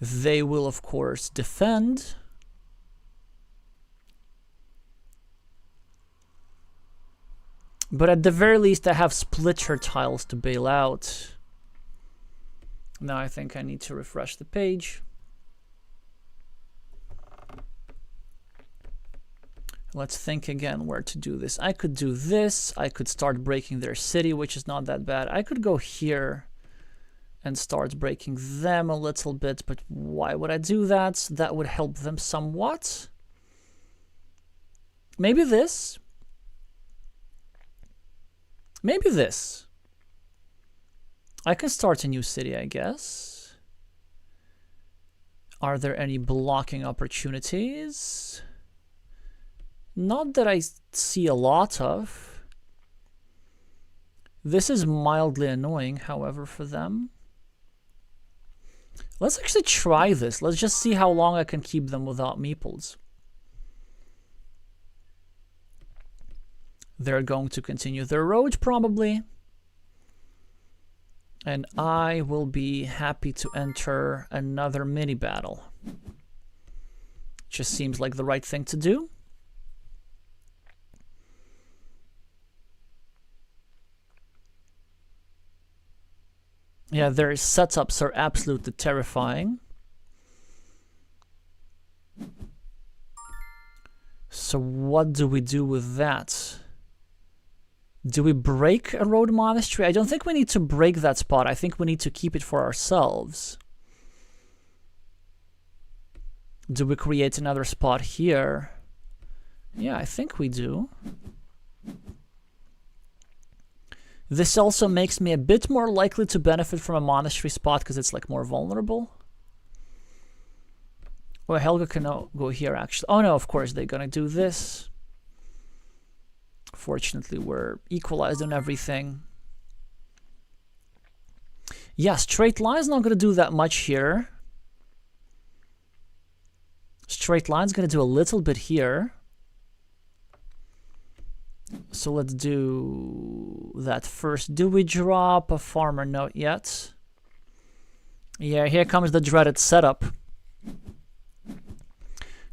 They will, of course, defend. But at the very least, I have splitter tiles to bail out. Now I think I need to refresh the page. Let's think again where to do this. I could do this. I could start breaking their city, which is not that bad. I could go here and start breaking them a little bit, but why would I do that? That would help them somewhat. Maybe this. Maybe this. I can start a new city, I guess. Are there any blocking opportunities? Not that I see a lot of. This is mildly annoying, however, for them. Let's actually try this. Let's just see how long I can keep them without meeples. They're going to continue their road, probably. And I will be happy to enter another mini battle. Just seems like the right thing to do. Yeah, their setups are absolutely terrifying. So what do we do with that? Do we break a road monastery? I don't think we need to break that spot. I think we need to keep it for ourselves. Do we create another spot here? Yeah, I think we do. This also makes me a bit more likely to benefit from a monastery spot because it's like more vulnerable. Well, Helga can go here actually. Oh no, of course they're gonna do this. Fortunately, we're equalized on everything. Yeah, straight line's not gonna do that much here. Straight line's gonna do a little bit here. So let's do that first. Do we drop a farmer? Not yet. Yeah, here comes the dreaded setup.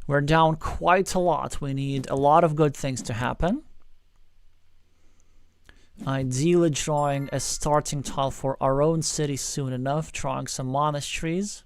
We're down quite a lot. We need a lot of good things to happen. Ideally drawing a starting tile for our own city soon enough, drawing some monasteries.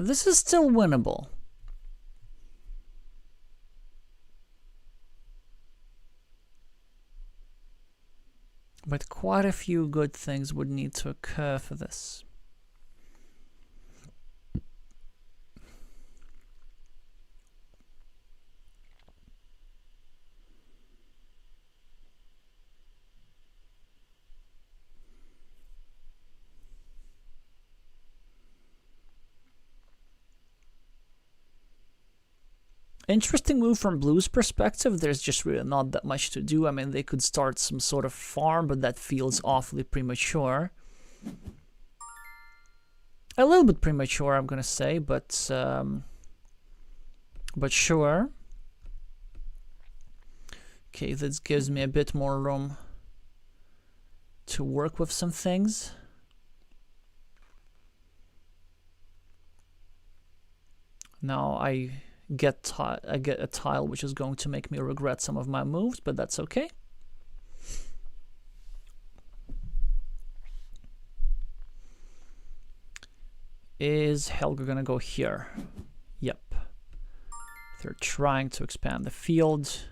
This is still winnable. But quite a few good things would need to occur for this. Interesting move from Blue's perspective. There's just really not that much to do. I mean, they could start some sort of farm, but that feels awfully premature. A little bit premature, I'm gonna say, but sure. Okay, this gives me a bit more room to work with some things. Now I get a tile which is going to make me regret some of my moves, but that's okay. Is Helga gonna go here? Yep. They're trying to expand the field.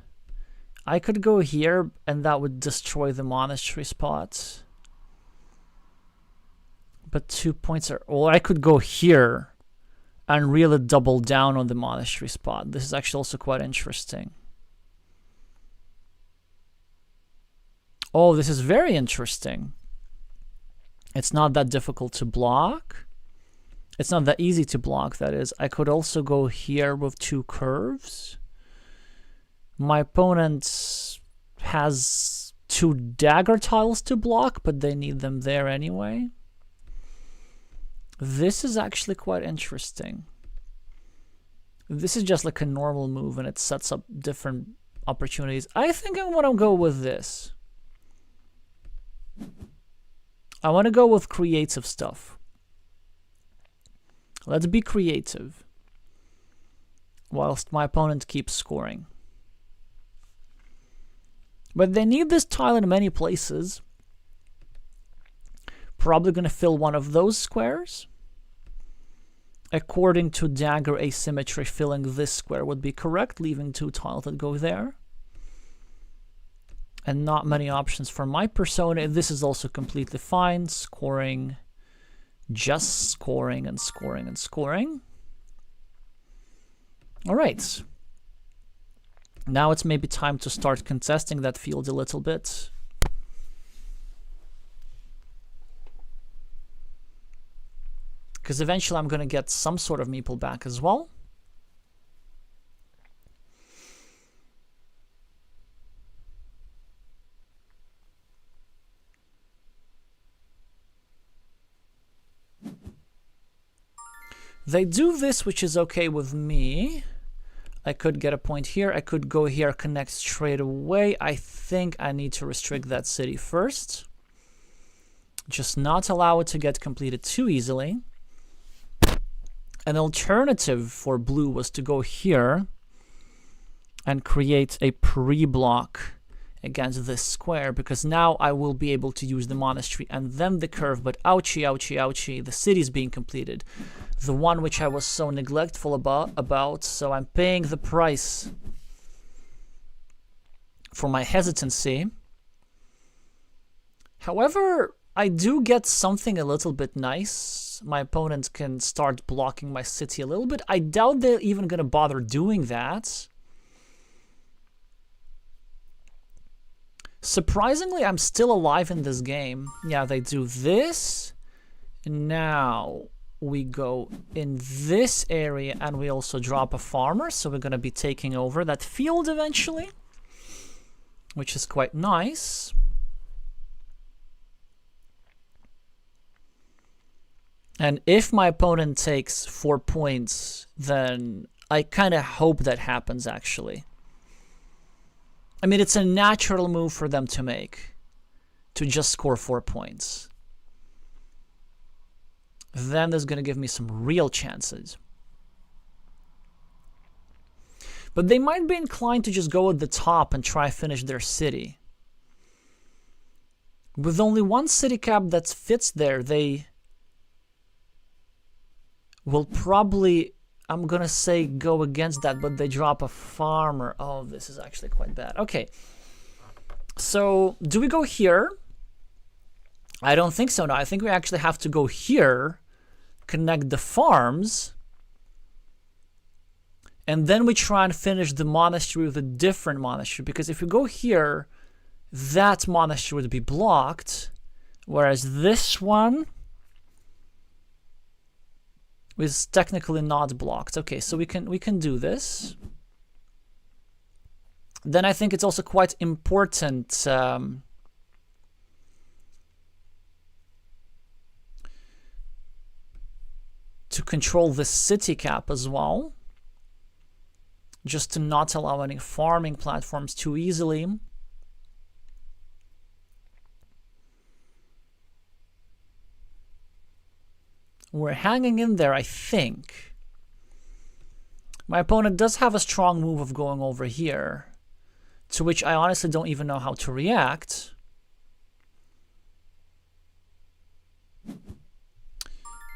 I could go here and that would destroy the monastery spot. But 2 points are... Or I could go here and really double down on the monastery spot. This is actually also quite interesting. Oh, this is very interesting. It's not that difficult to block. It's not that easy to block, that is. I could also go here with 2 curves. My opponent has 2 dagger tiles to block, but they need them there anyway. This is actually quite interesting. This is just like a normal move and it sets up different opportunities. I think I want to go with this. I want to go with creative stuff. Let's be creative whilst my opponent keeps scoring. But they need this tile in many places. Probably going to fill one of those squares. According to dagger asymmetry, filling this square would be correct, leaving 2 tiles that go there. and not many options for my persona. This is also completely fine. Scoring, just scoring and scoring and scoring. All right. Now it's maybe time to start contesting that field a little bit. Because eventually I'm going to get some sort of meeple back as well. They do this, which is okay with me. I could get a point here. I could go here, connect straight away. I think I need to restrict that city first. Just not allow it to get completed too easily. An alternative for blue was to go here and create a pre-block against this square, because now I will be able to use the monastery and then the curve, but ouchie, ouchie, ouchie, the city is being completed. The one which I was so neglectful about, so I'm paying the price for my hesitancy. However, I do get something a little bit nice. My opponent can start blocking my city a little bit. I doubt they're even going to bother doing that. Surprisingly, I'm still alive in this game. Yeah, they do this. Now we go in this area and we also drop a farmer. So we're going to be taking over that field eventually, which is quite nice. And if my opponent takes 4 points, then I kind of hope that happens, actually. I mean, it's a natural move for them to make, to just score 4 points. Then there's going to give me some real chances. But they might be inclined to just go at the top and try finish their city. With only one city cap that fits there, they will probably, I'm going to say, go against that, but they drop a farmer. Oh, this is actually quite bad. Okay. So, do we go here? I don't think so. No, I think we actually have to go here, connect the farms, and then we try and finish the monastery with a different monastery. Because if we go here, that monastery would be blocked, whereas this one is technically not blocked. Okay, so we can do this. Then I think it's also quite important to control the city cap as well, just to not allow any farming platforms too easily. We're hanging in there, I think. My opponent does have a strong move of going over here, to which I honestly don't even know how to react.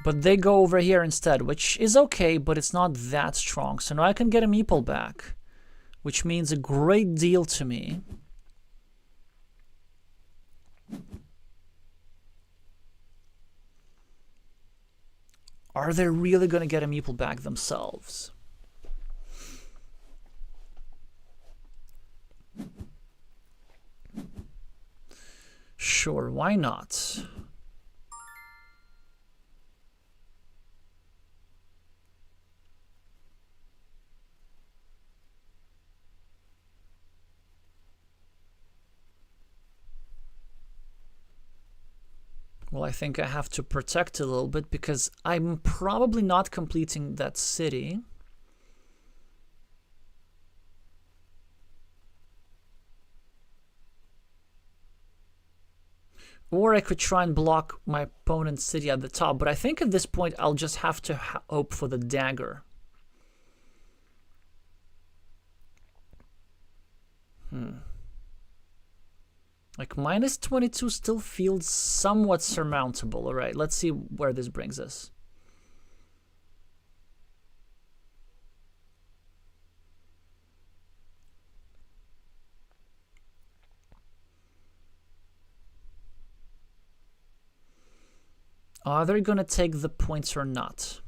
But they go over here instead, which is okay, but it's not that strong. So now I can get a meeple back, which means a great deal to me. Are they really going to get a meeple back themselves? Sure, why not? Well, I think I have to protect a little bit because I'm probably not completing that city. Or I could try and block my opponent's city at the top, but I think at this point I'll just have to hope for the dagger. Like, minus 22 still feels somewhat surmountable. All right, let's see where this brings us. Are they going to take the points or not?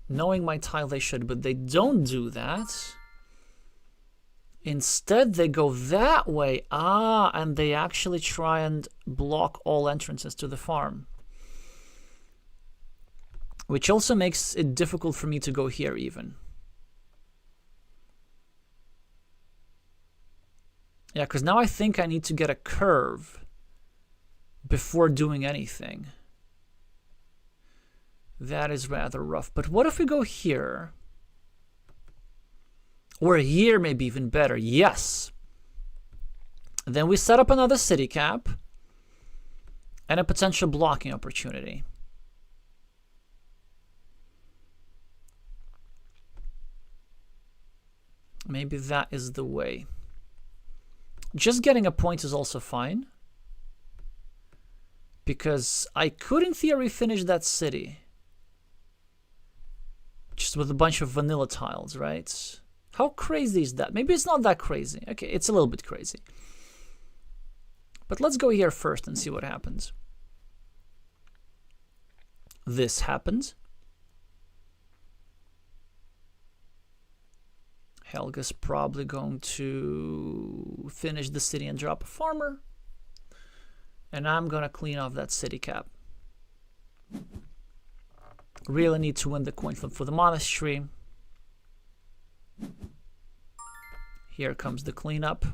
Knowing my tile, they should, but they don't do that. Instead, they go that way. Ah, and they actually try and block all entrances to the farm. Which also makes it difficult for me to go here even. Yeah, because now I think I need to get a curve before doing anything. That is rather rough. But what if we go here? Or here, maybe even better. Yes. Then we set up another city cap and a potential blocking opportunity. Maybe that is the way. Just getting a point is also fine. Because I could, in theory, finish that city. Just with a bunch of vanilla tiles, right? How crazy is that? Maybe it's not that crazy. Okay, it's a little bit crazy. But let's go here first and see what happens. This happens. Helga's probably going to finish the city and drop a farmer. And I'm going to clean off that city cap. Really need to win the coin flip for the monastery. Here comes the cleanup.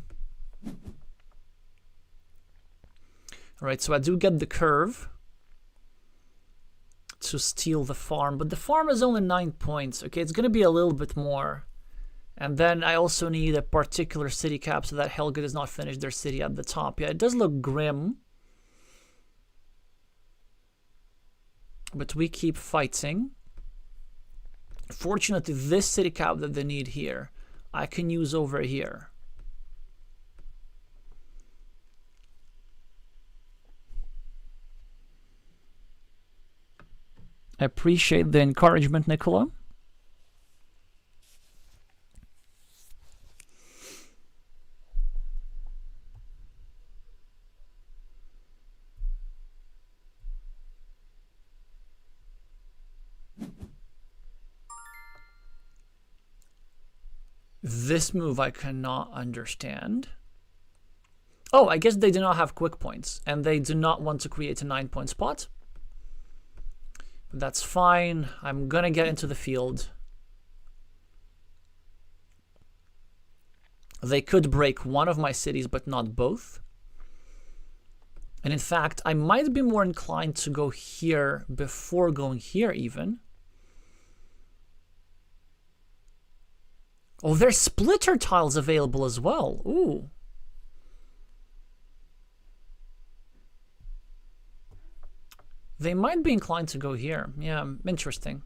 Alright, so I do get the curve to steal the farm. But the farm is only 9 points. Okay, it's going to be a little bit more. And then I also need a particular city cap so that Helga does not finish their city at the top. Yeah, it does look grim. But we keep fighting. Fortunately, this city cap that they need here, I can use over here. I appreciate the encouragement, Nicola. This move I cannot understand. Oh, I guess they do not have quick points, and they do not want to create a 9-point spot. But that's fine. I'm gonna get into the field. They could break one of my cities, but not both. And in fact, I might be more inclined to go here before going here even. Oh, there's splitter tiles available as well. Ooh. They might be inclined to go here. Yeah, interesting.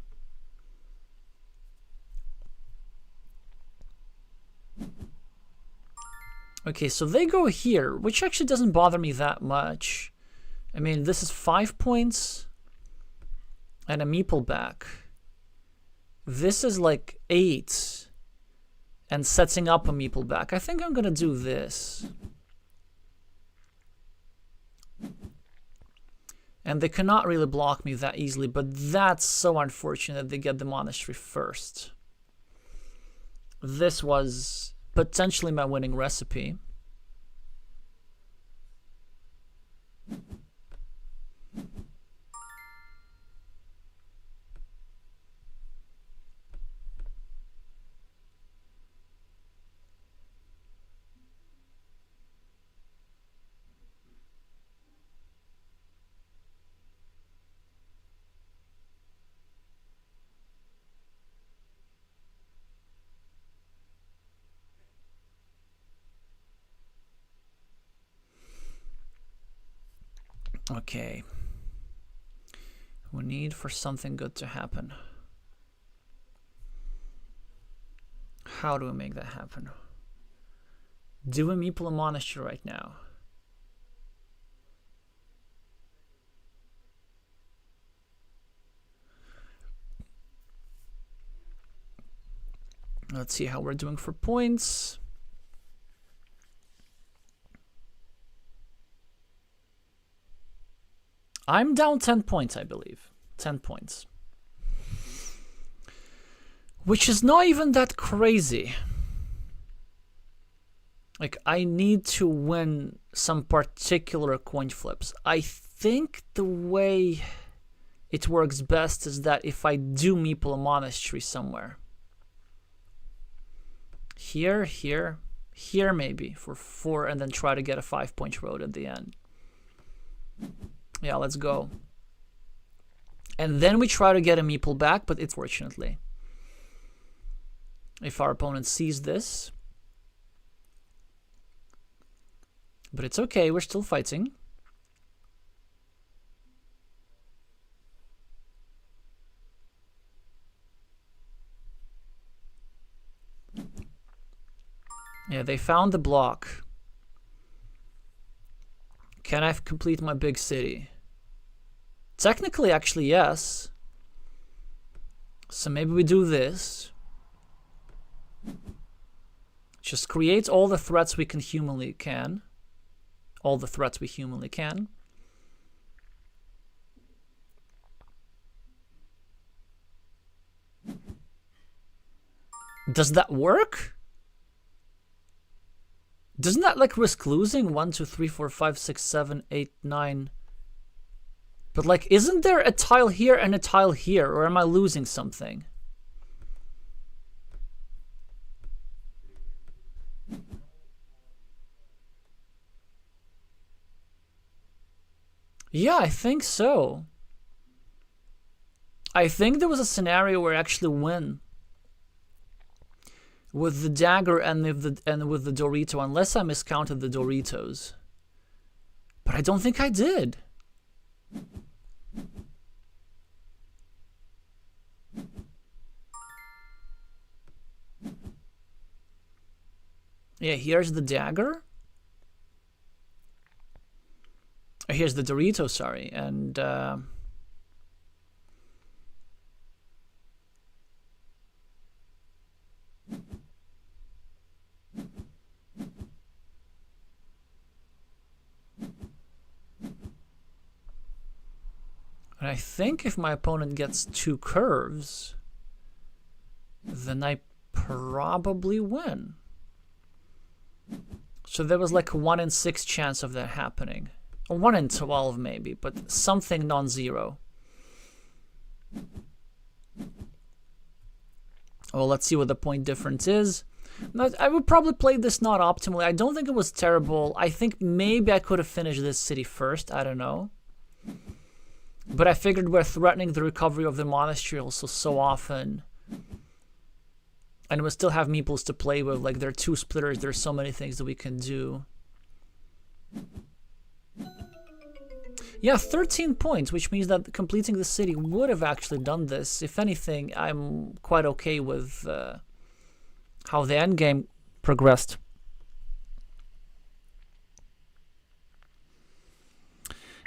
Okay, so they go here, which actually doesn't bother me that much. I mean, this is 5 points and a meeple back. This is like 8. And setting up a meeple back. I think I'm gonna do this. And they cannot really block me that easily, but that's so unfortunate they get the monastery first. This was potentially my winning recipe. Okay. We need for something good to happen. How do we make that happen? Do we meeple a monastery right now? Let's see how we're doing for points. I'm down 10 points, I believe. 10 points. Which is not even that crazy. Like, I need to win some particular coin flips. I think the way it works best is that if I do meeple a monastery somewhere. Here, here, here maybe for 4, and then try to get a 5-point road at the end. Yeah, let's go. And then we try to get a meeple back, but it's fortunately. If our opponent sees this. But it's okay, we're still fighting. Yeah, they found the block. Can I complete my big city? Technically, actually, yes. So maybe we do this. Just create all the threats we can humanly can. All the threats we humanly can. Does that work? Doesn't that like risk losing? 1, 2, 3, 4, 5, 6, 7, 8, 9. But like, isn't there a tile here and a tile here? Or am I losing something? Yeah, I think so. I think there was a scenario where I actually win with the dagger and with the Dorito, unless I miscounted the Doritos. But I don't think I did. Yeah, here's the dagger. Here's the Dorito, sorry, and I think if my opponent gets 2 curves, then I probably win. So there was like a 1 in 6 chance of that happening. Or 1 in 12 maybe, but something non-zero. Well, let's see what the point difference is. I would probably play this not optimally. I don't think it was terrible. I think maybe I could have finished this city first. I don't know. But I figured we're threatening the recovery of the monastery also so often. And we still have meeples to play with. Like, there are 2 splitters. There's so many things that we can do. Yeah, 13 points, which means that completing the city would have actually done this. If anything, I'm quite okay with how the endgame progressed.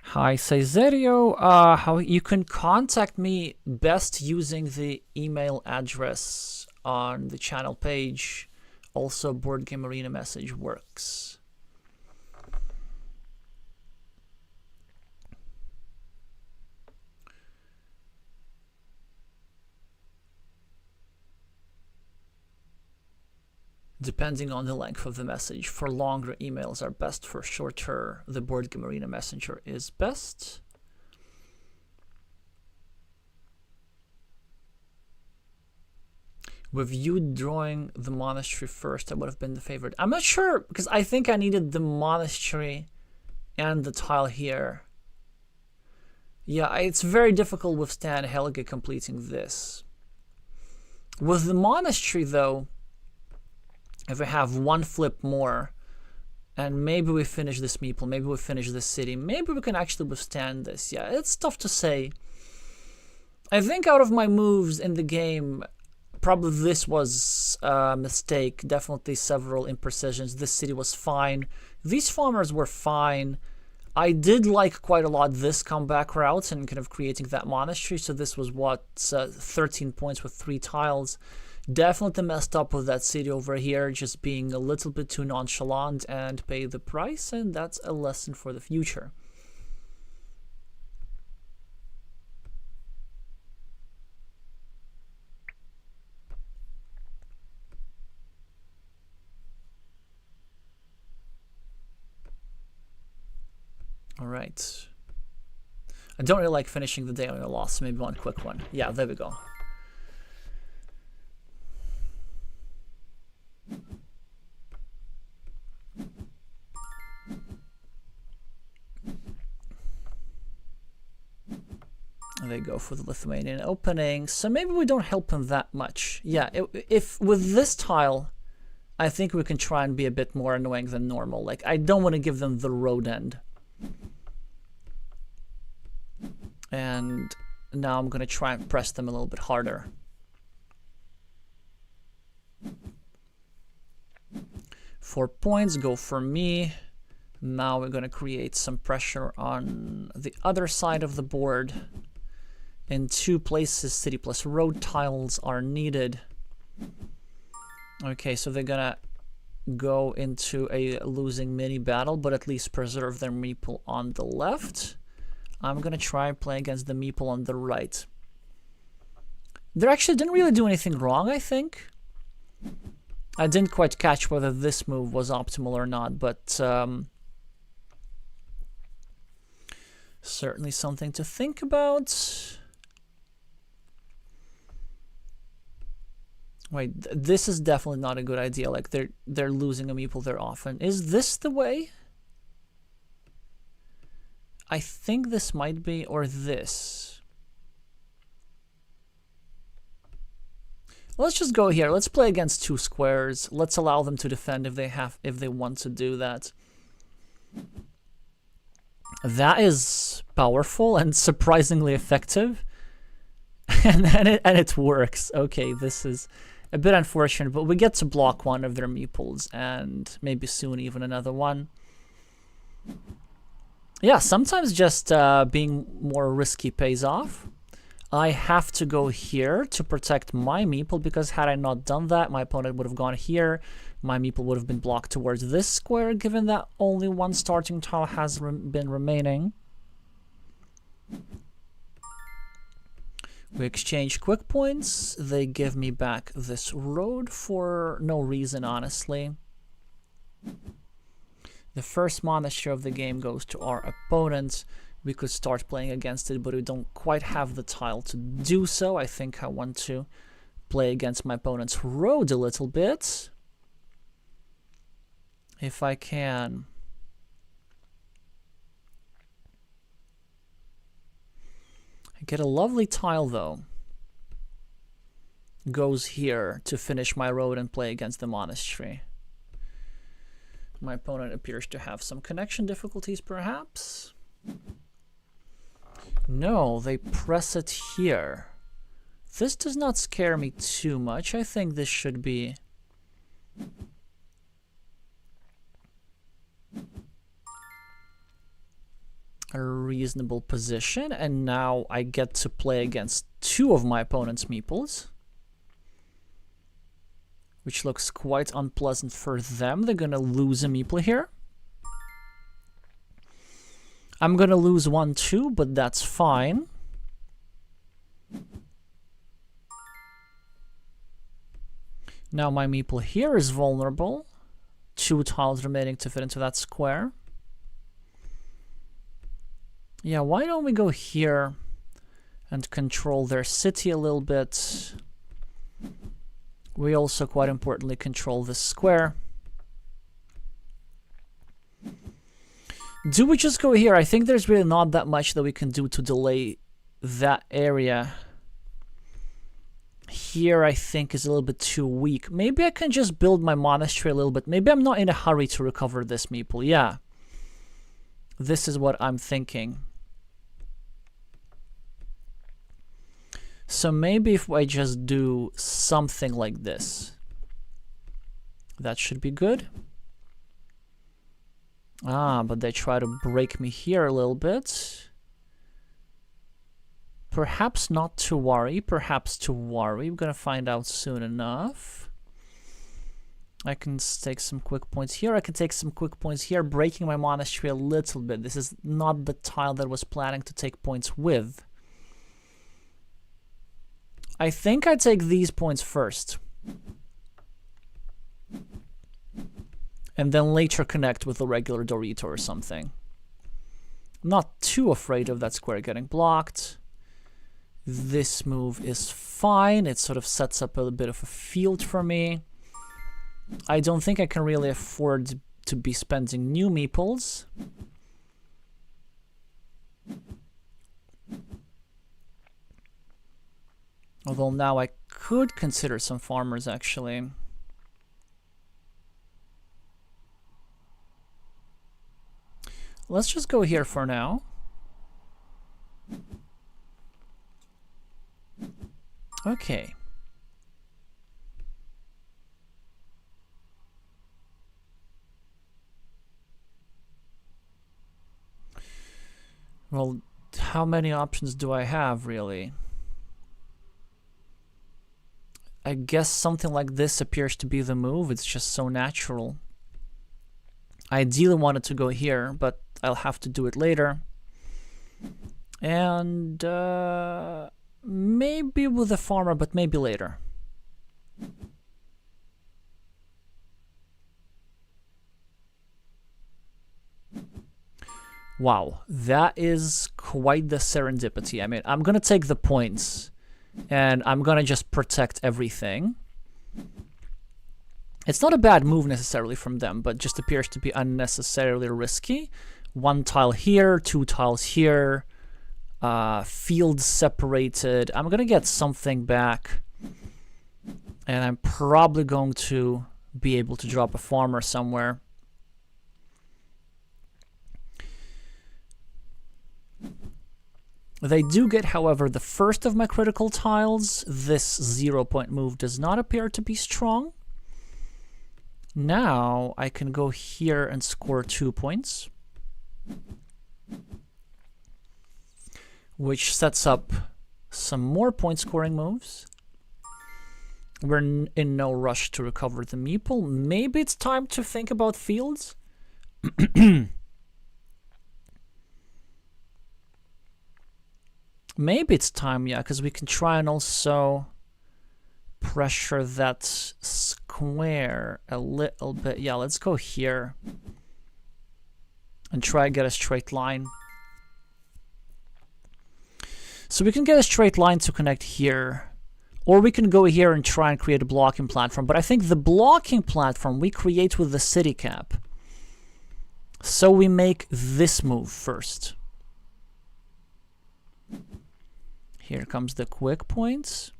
Hi, Cesario. How you can contact me best using the email address on the channel page. Also, Board Game Arena message works. Depending on the length of the message. For longer, emails are best. For shorter, the Board Game Arena Messenger is best. With you drawing the monastery first, that would have been the favorite. I'm not sure, because I think I needed the monastery and the tile here. Yeah, it's very difficult with Stan Helge completing this. With the monastery, though, if we have 1 flip more, and maybe we finish this meeple, maybe we finish this city, maybe we can actually withstand this. Yeah, it's tough to say. I think out of my moves in the game, probably this was a mistake. Definitely several imprecisions. This city was fine. These farmers were fine. I did like quite a lot this comeback route and kind of creating that monastery. So this was what, 13 points with 3 tiles. Definitely messed up with that city over here, just being a little bit too nonchalant and pay the price, and that's a lesson for the future. All right. I don't really like finishing the day on a loss. Maybe one quick one. Yeah, there we go. They go for the Lithuanian opening, so maybe we don't help him that much. Yeah, if with this tile, I think we can try and be a bit more annoying than normal. Like, I don't want to give them the road end. And now I'm going to try and press them a little bit harder. Four points go for me. Now we're going to create some pressure on the other side of the board. In two places, city plus road tiles are needed. Okay, so they're gonna go into a losing mini battle, but at least preserve their meeple on the left. I'm gonna try and play against the meeple on the right. They actually didn't really do anything wrong, I think. I didn't quite catch whether this move was optimal or not, but certainly something to think about. Wait, this is definitely not a good idea. Like, they're losing a meeple there often. Is this the way? I think this might be, or this. Let's just go here. Let's play against two squares. Let's allow them to defend if they want to do that. That is powerful and surprisingly effective. and it works. Okay, this is a bit unfortunate, but we get to block one of their meeples and maybe soon even another one. Yeah, sometimes just being more risky pays off. I have to go here to protect my meeple, because had I not done that, my opponent would have gone here. My meeple would have been blocked towards this square, given that only one starting tile has been remaining. We exchange quick points. They give me back this road for no reason, honestly. The first monastery of the game goes to our opponent. We could start playing against it, but we don't quite have the tile to do so. I think I want to play against my opponent's road a little bit, if I can. I get a lovely tile, though. Goes here to finish my road and play against the monastery. My opponent appears to have some connection difficulties, perhaps. No, they press it here. This does not scare me too much. I think this should be a reasonable position. And now I get to play against two of my opponent's meeples, which looks quite unpleasant for them. They're gonna lose a meeple here. I'm gonna lose one too, but that's fine. Now my meeple here is vulnerable. Two tiles remaining to fit into that square. Yeah, why don't we go here and control their city a little bit? We also, quite importantly, control this square. Do we just go here? I think there's really not that much that we can do to delay that area. Here, I think, is a little bit too weak. Maybe I can just build my monastery a little bit. Maybe I'm not in a hurry to recover this meeple. Yeah. This is what I'm thinking. So maybe if I just do something like this, that should be good. Ah, but they try to break me here a little bit. Perhaps not to worry, perhaps to worry. We're gonna find out soon enough. I can take some quick points here. I can take some quick points here, breaking my monastery a little bit. This is not the tile that I was planning to take points with. I think I take these points first. And then later connect with a regular Dorito or something. Not too afraid of that square getting blocked. This move is fine. It sort of sets up a bit of a field for me. I don't think I can really afford to be spending new meeples. Although now I could consider some farmers, actually. Let's just go here for now. Okay. Well, how many options do I have, really? I guess something like this appears to be the move. It's just so natural. I ideally wanted to go here, but I'll have to do it later. And maybe with a farmer, but maybe later. Wow, that is quite the serendipity. I mean, I'm gonna take the points and I'm gonna just protect everything. It's not a bad move necessarily from them, but just appears to be unnecessarily risky. One tile here, two tiles here, fields separated. I'm gonna get something back, and I'm probably going to be able to drop a farmer somewhere. They do get, however, the first of my critical tiles. This 0-point move does not appear to be strong. Now I can go here and score 2 points, which sets up some more point scoring moves. We're in no rush to recover the meeple. Maybe it's time to think about fields. Maybe it's time, yeah, because we can try and also pressure that square a little bit. Yeah, let's go here and try and get a straight line. So we can get a straight line to connect here, or we can go here and try and create a blocking platform. But I think the blocking platform we create with the city cap. So we make this move first. Here comes the quick points.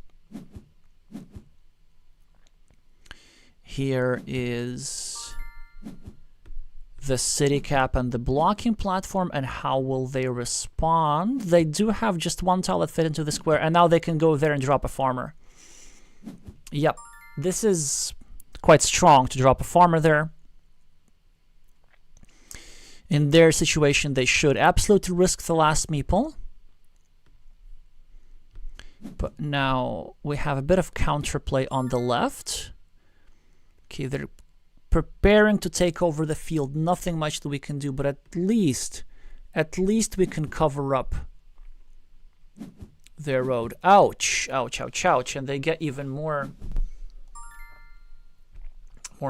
Here is the city cap and the blocking platform, and how will they respond? They do have just one tile that fit into the square, and now they can go there and drop a farmer. Yep, this is quite strong to drop a farmer there. In their situation, they should absolutely risk the last meeple. But now we have a bit of counterplay on the left. Okay, they're preparing to take over the field. Nothing much that we can do, but at least we can cover up their road. Ouch, ouch, ouch, ouch. And they get even more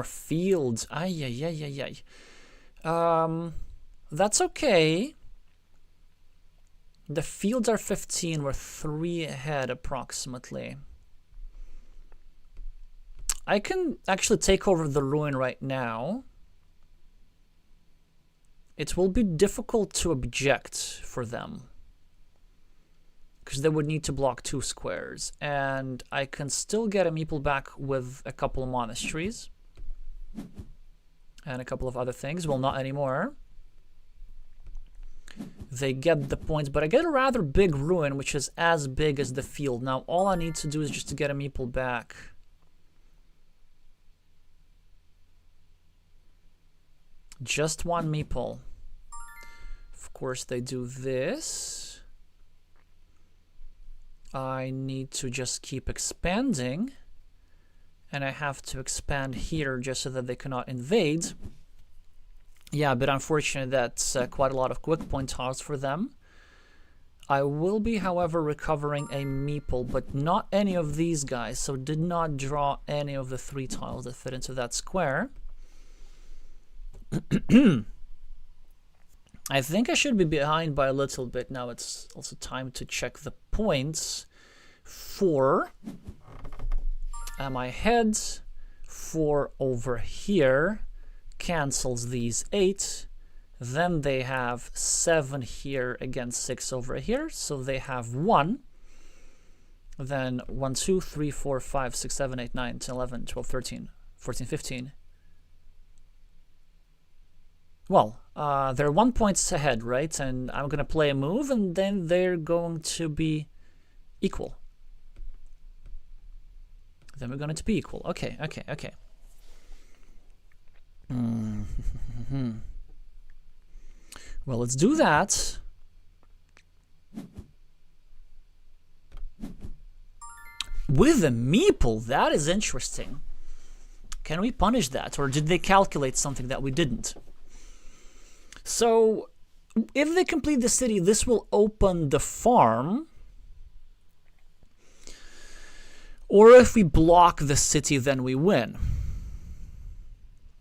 fields. Ay, ay, ay, ay, ay. That's okay. The fields are 15, we're 3 ahead approximately. I can actually take over the ruin right now. It will be difficult to object for them, because they would need to block 2 squares. And I can still get a meeple back with a couple of monasteries. And a couple of other things. Well, not anymore. They get the points, but I get a rather big ruin, which is as big as the field. Now, all I need to do is just to get a meeple back. Just one meeple. Of course, they do this. I need to just keep expanding. And I have to expand here just so that they cannot invade. Yeah, but unfortunately, that's quite a lot of quick point tiles for them. I will be, however, recovering a meeple, but not any of these guys. So did not draw any of the 3 tiles that fit into that square. I think I should be behind by a little bit. Now it's also time to check the points. 4. Am I ahead? 4 over here cancels these 8. Then they have 7 here against 6 over here. So they have 1. Then 1, 2, 3, 4, 5, 6, 7, 8, 9, 10, 11, 12, 13, 14, 15. Well, they're 1 point ahead, right? And I'm going to play a move, and then they're going to be equal. Then we're going to be equal. Okay. Well, let's do that. With a meeple, that is interesting. Can we punish that? Or did they calculate something that we didn't? So, if they complete the city, this will open the farm. Or if we block the city, then we win.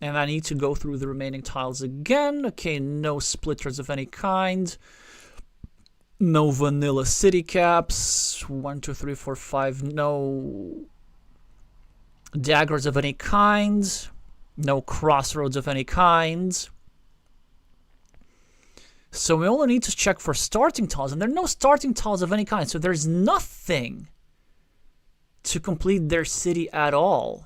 And I need to go through the remaining tiles again. Okay, no splitters of any kind. No vanilla city caps. 1, 2, 3, 4, 5. No daggers of any kind. No crossroads of any kind. So we only need to check for starting tiles, and there are no starting tiles of any kind, so there's nothing to complete their city at all.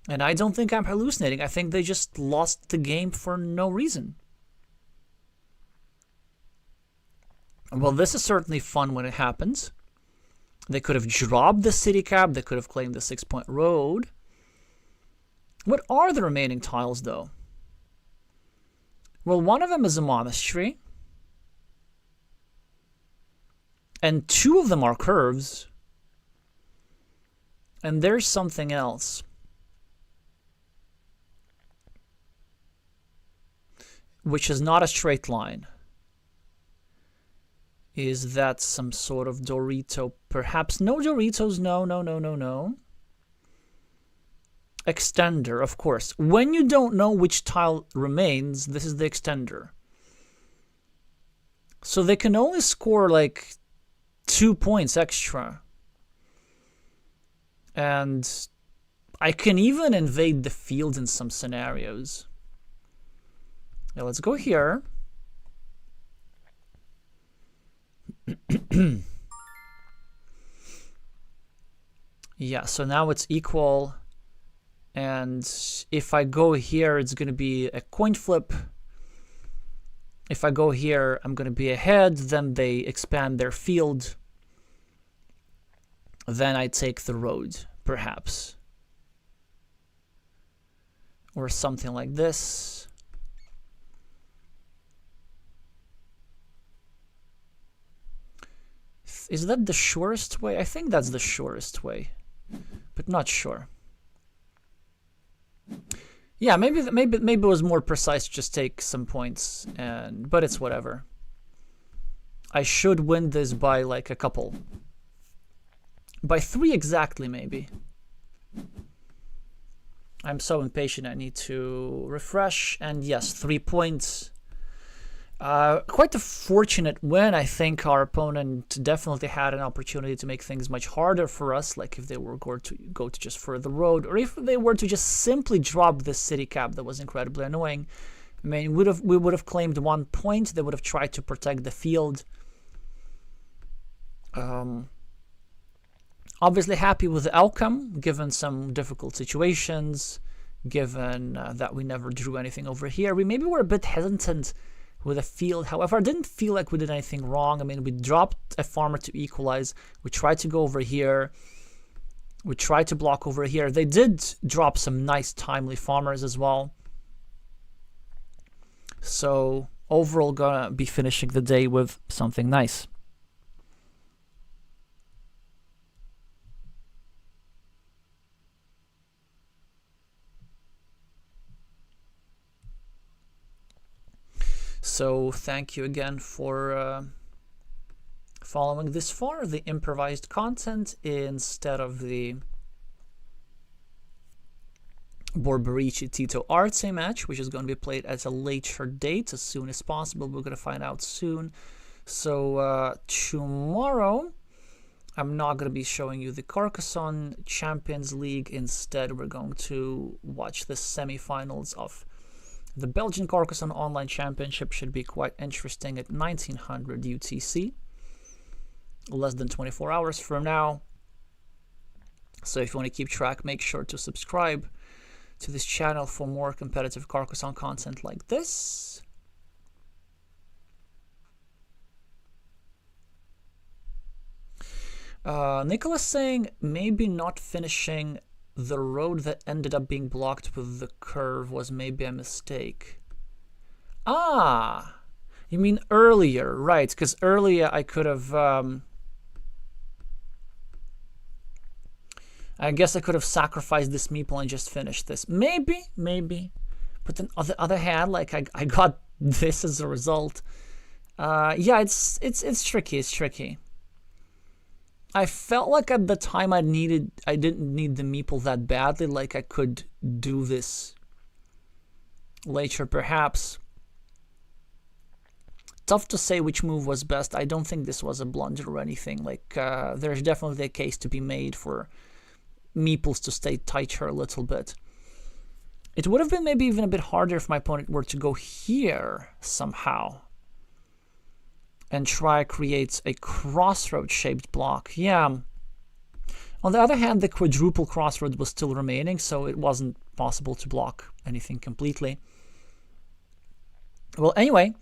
And I don't think I'm hallucinating. I think they just lost the game for no reason. Well, this is certainly fun when it happens. They could have dropped the city cap. They could have claimed the 6-point road. What are the remaining tiles, though? Well, one of them is a monastery. And 2 of them are curves. And there's something else. Which is not a straight line. Is that some sort of Dorito? Perhaps. No Doritos. No. Extender, of course. When you don't know which tile remains, this is the extender. So they can only score like 2 points extra. And I can even invade the field in some scenarios. Now let's go here. Yeah, so now it's equal. And if I go here, it's going to be a coin flip. If I go here, I'm going to be ahead. Then they expand their field. Then I take the road, perhaps. Or something like this. Is that the surest way? I think that's the surest way, but not sure. Yeah, maybe it was more precise to just take some points, but it's whatever. I should win this by like a couple. By 3 exactly, maybe. I'm so impatient, I need to refresh, and yes, 3 points. Quite a fortunate win. I think our opponent definitely had an opportunity to make things much harder for us, like if they were going to go to just further road, or if they were to just simply drop this city cap that was incredibly annoying. I mean, we would have claimed 1 point. They would have tried to protect the field. Obviously happy with the outcome, given some difficult situations, given that we never drew anything over here. We maybe were a bit hesitant with a field. However, I didn't feel like we did anything wrong. I mean, we dropped a farmer to equalize. We tried to go over here. We tried to block over here. They did drop some nice timely farmers as well. So overall, gonna be finishing the day with something nice. So thank you again for following this far. The improvised content instead of the Borberichi Tito Arce match, which is going to be played at a later date, as soon as possible. We're going to find out soon. So tomorrow, I'm not going to be showing you the Carcassonne Champions League. Instead, we're going to watch the semifinals of the Belgian Carcassonne Online Championship. Should be quite interesting at 1900 UTC. Less than 24 hours from now. So if you want to keep track, make sure to subscribe to this channel for more competitive Carcassonne content like this. Nicholas saying maybe not finishing the road that ended up being blocked with the curve was maybe a mistake. Ah, you mean earlier, right? Because earlier I could have, I guess I could have sacrificed this meeple and just finished this. Maybe. But then on the other hand, like I got this as a result. Yeah, it's tricky. It's tricky. I felt like at the time I didn't need the meeple that badly. Like I could do this later, perhaps. Tough to say which move was best. I don't think this was a blunder or anything. Like there's definitely a case to be made for meeples to stay tighter a little bit. It would have been maybe even a bit harder if my opponent were to go here somehow and try to create a crossroad shaped block. Yeah. On the other hand, the quadruple crossroad was still remaining, so it wasn't possible to block anything completely. Well, anyway,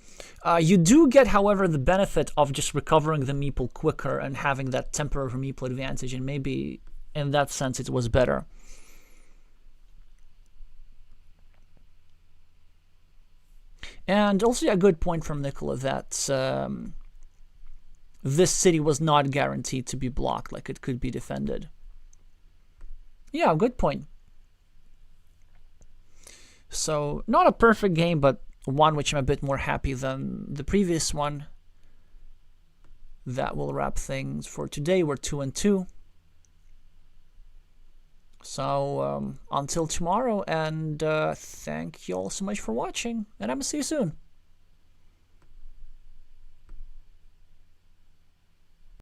you do get, however, the benefit of just recovering the meeple quicker and having that temporary meeple advantage, and maybe in that sense it was better. And also a good point from Nicola that this city was not guaranteed to be blocked, like it could be defended. Yeah, good point. So not a perfect game, but one which I'm a bit more happy than the previous one. That will wrap things for today. We're 2-2. So until tomorrow, and thank you all so much for watching, and I'm gonna see you soon.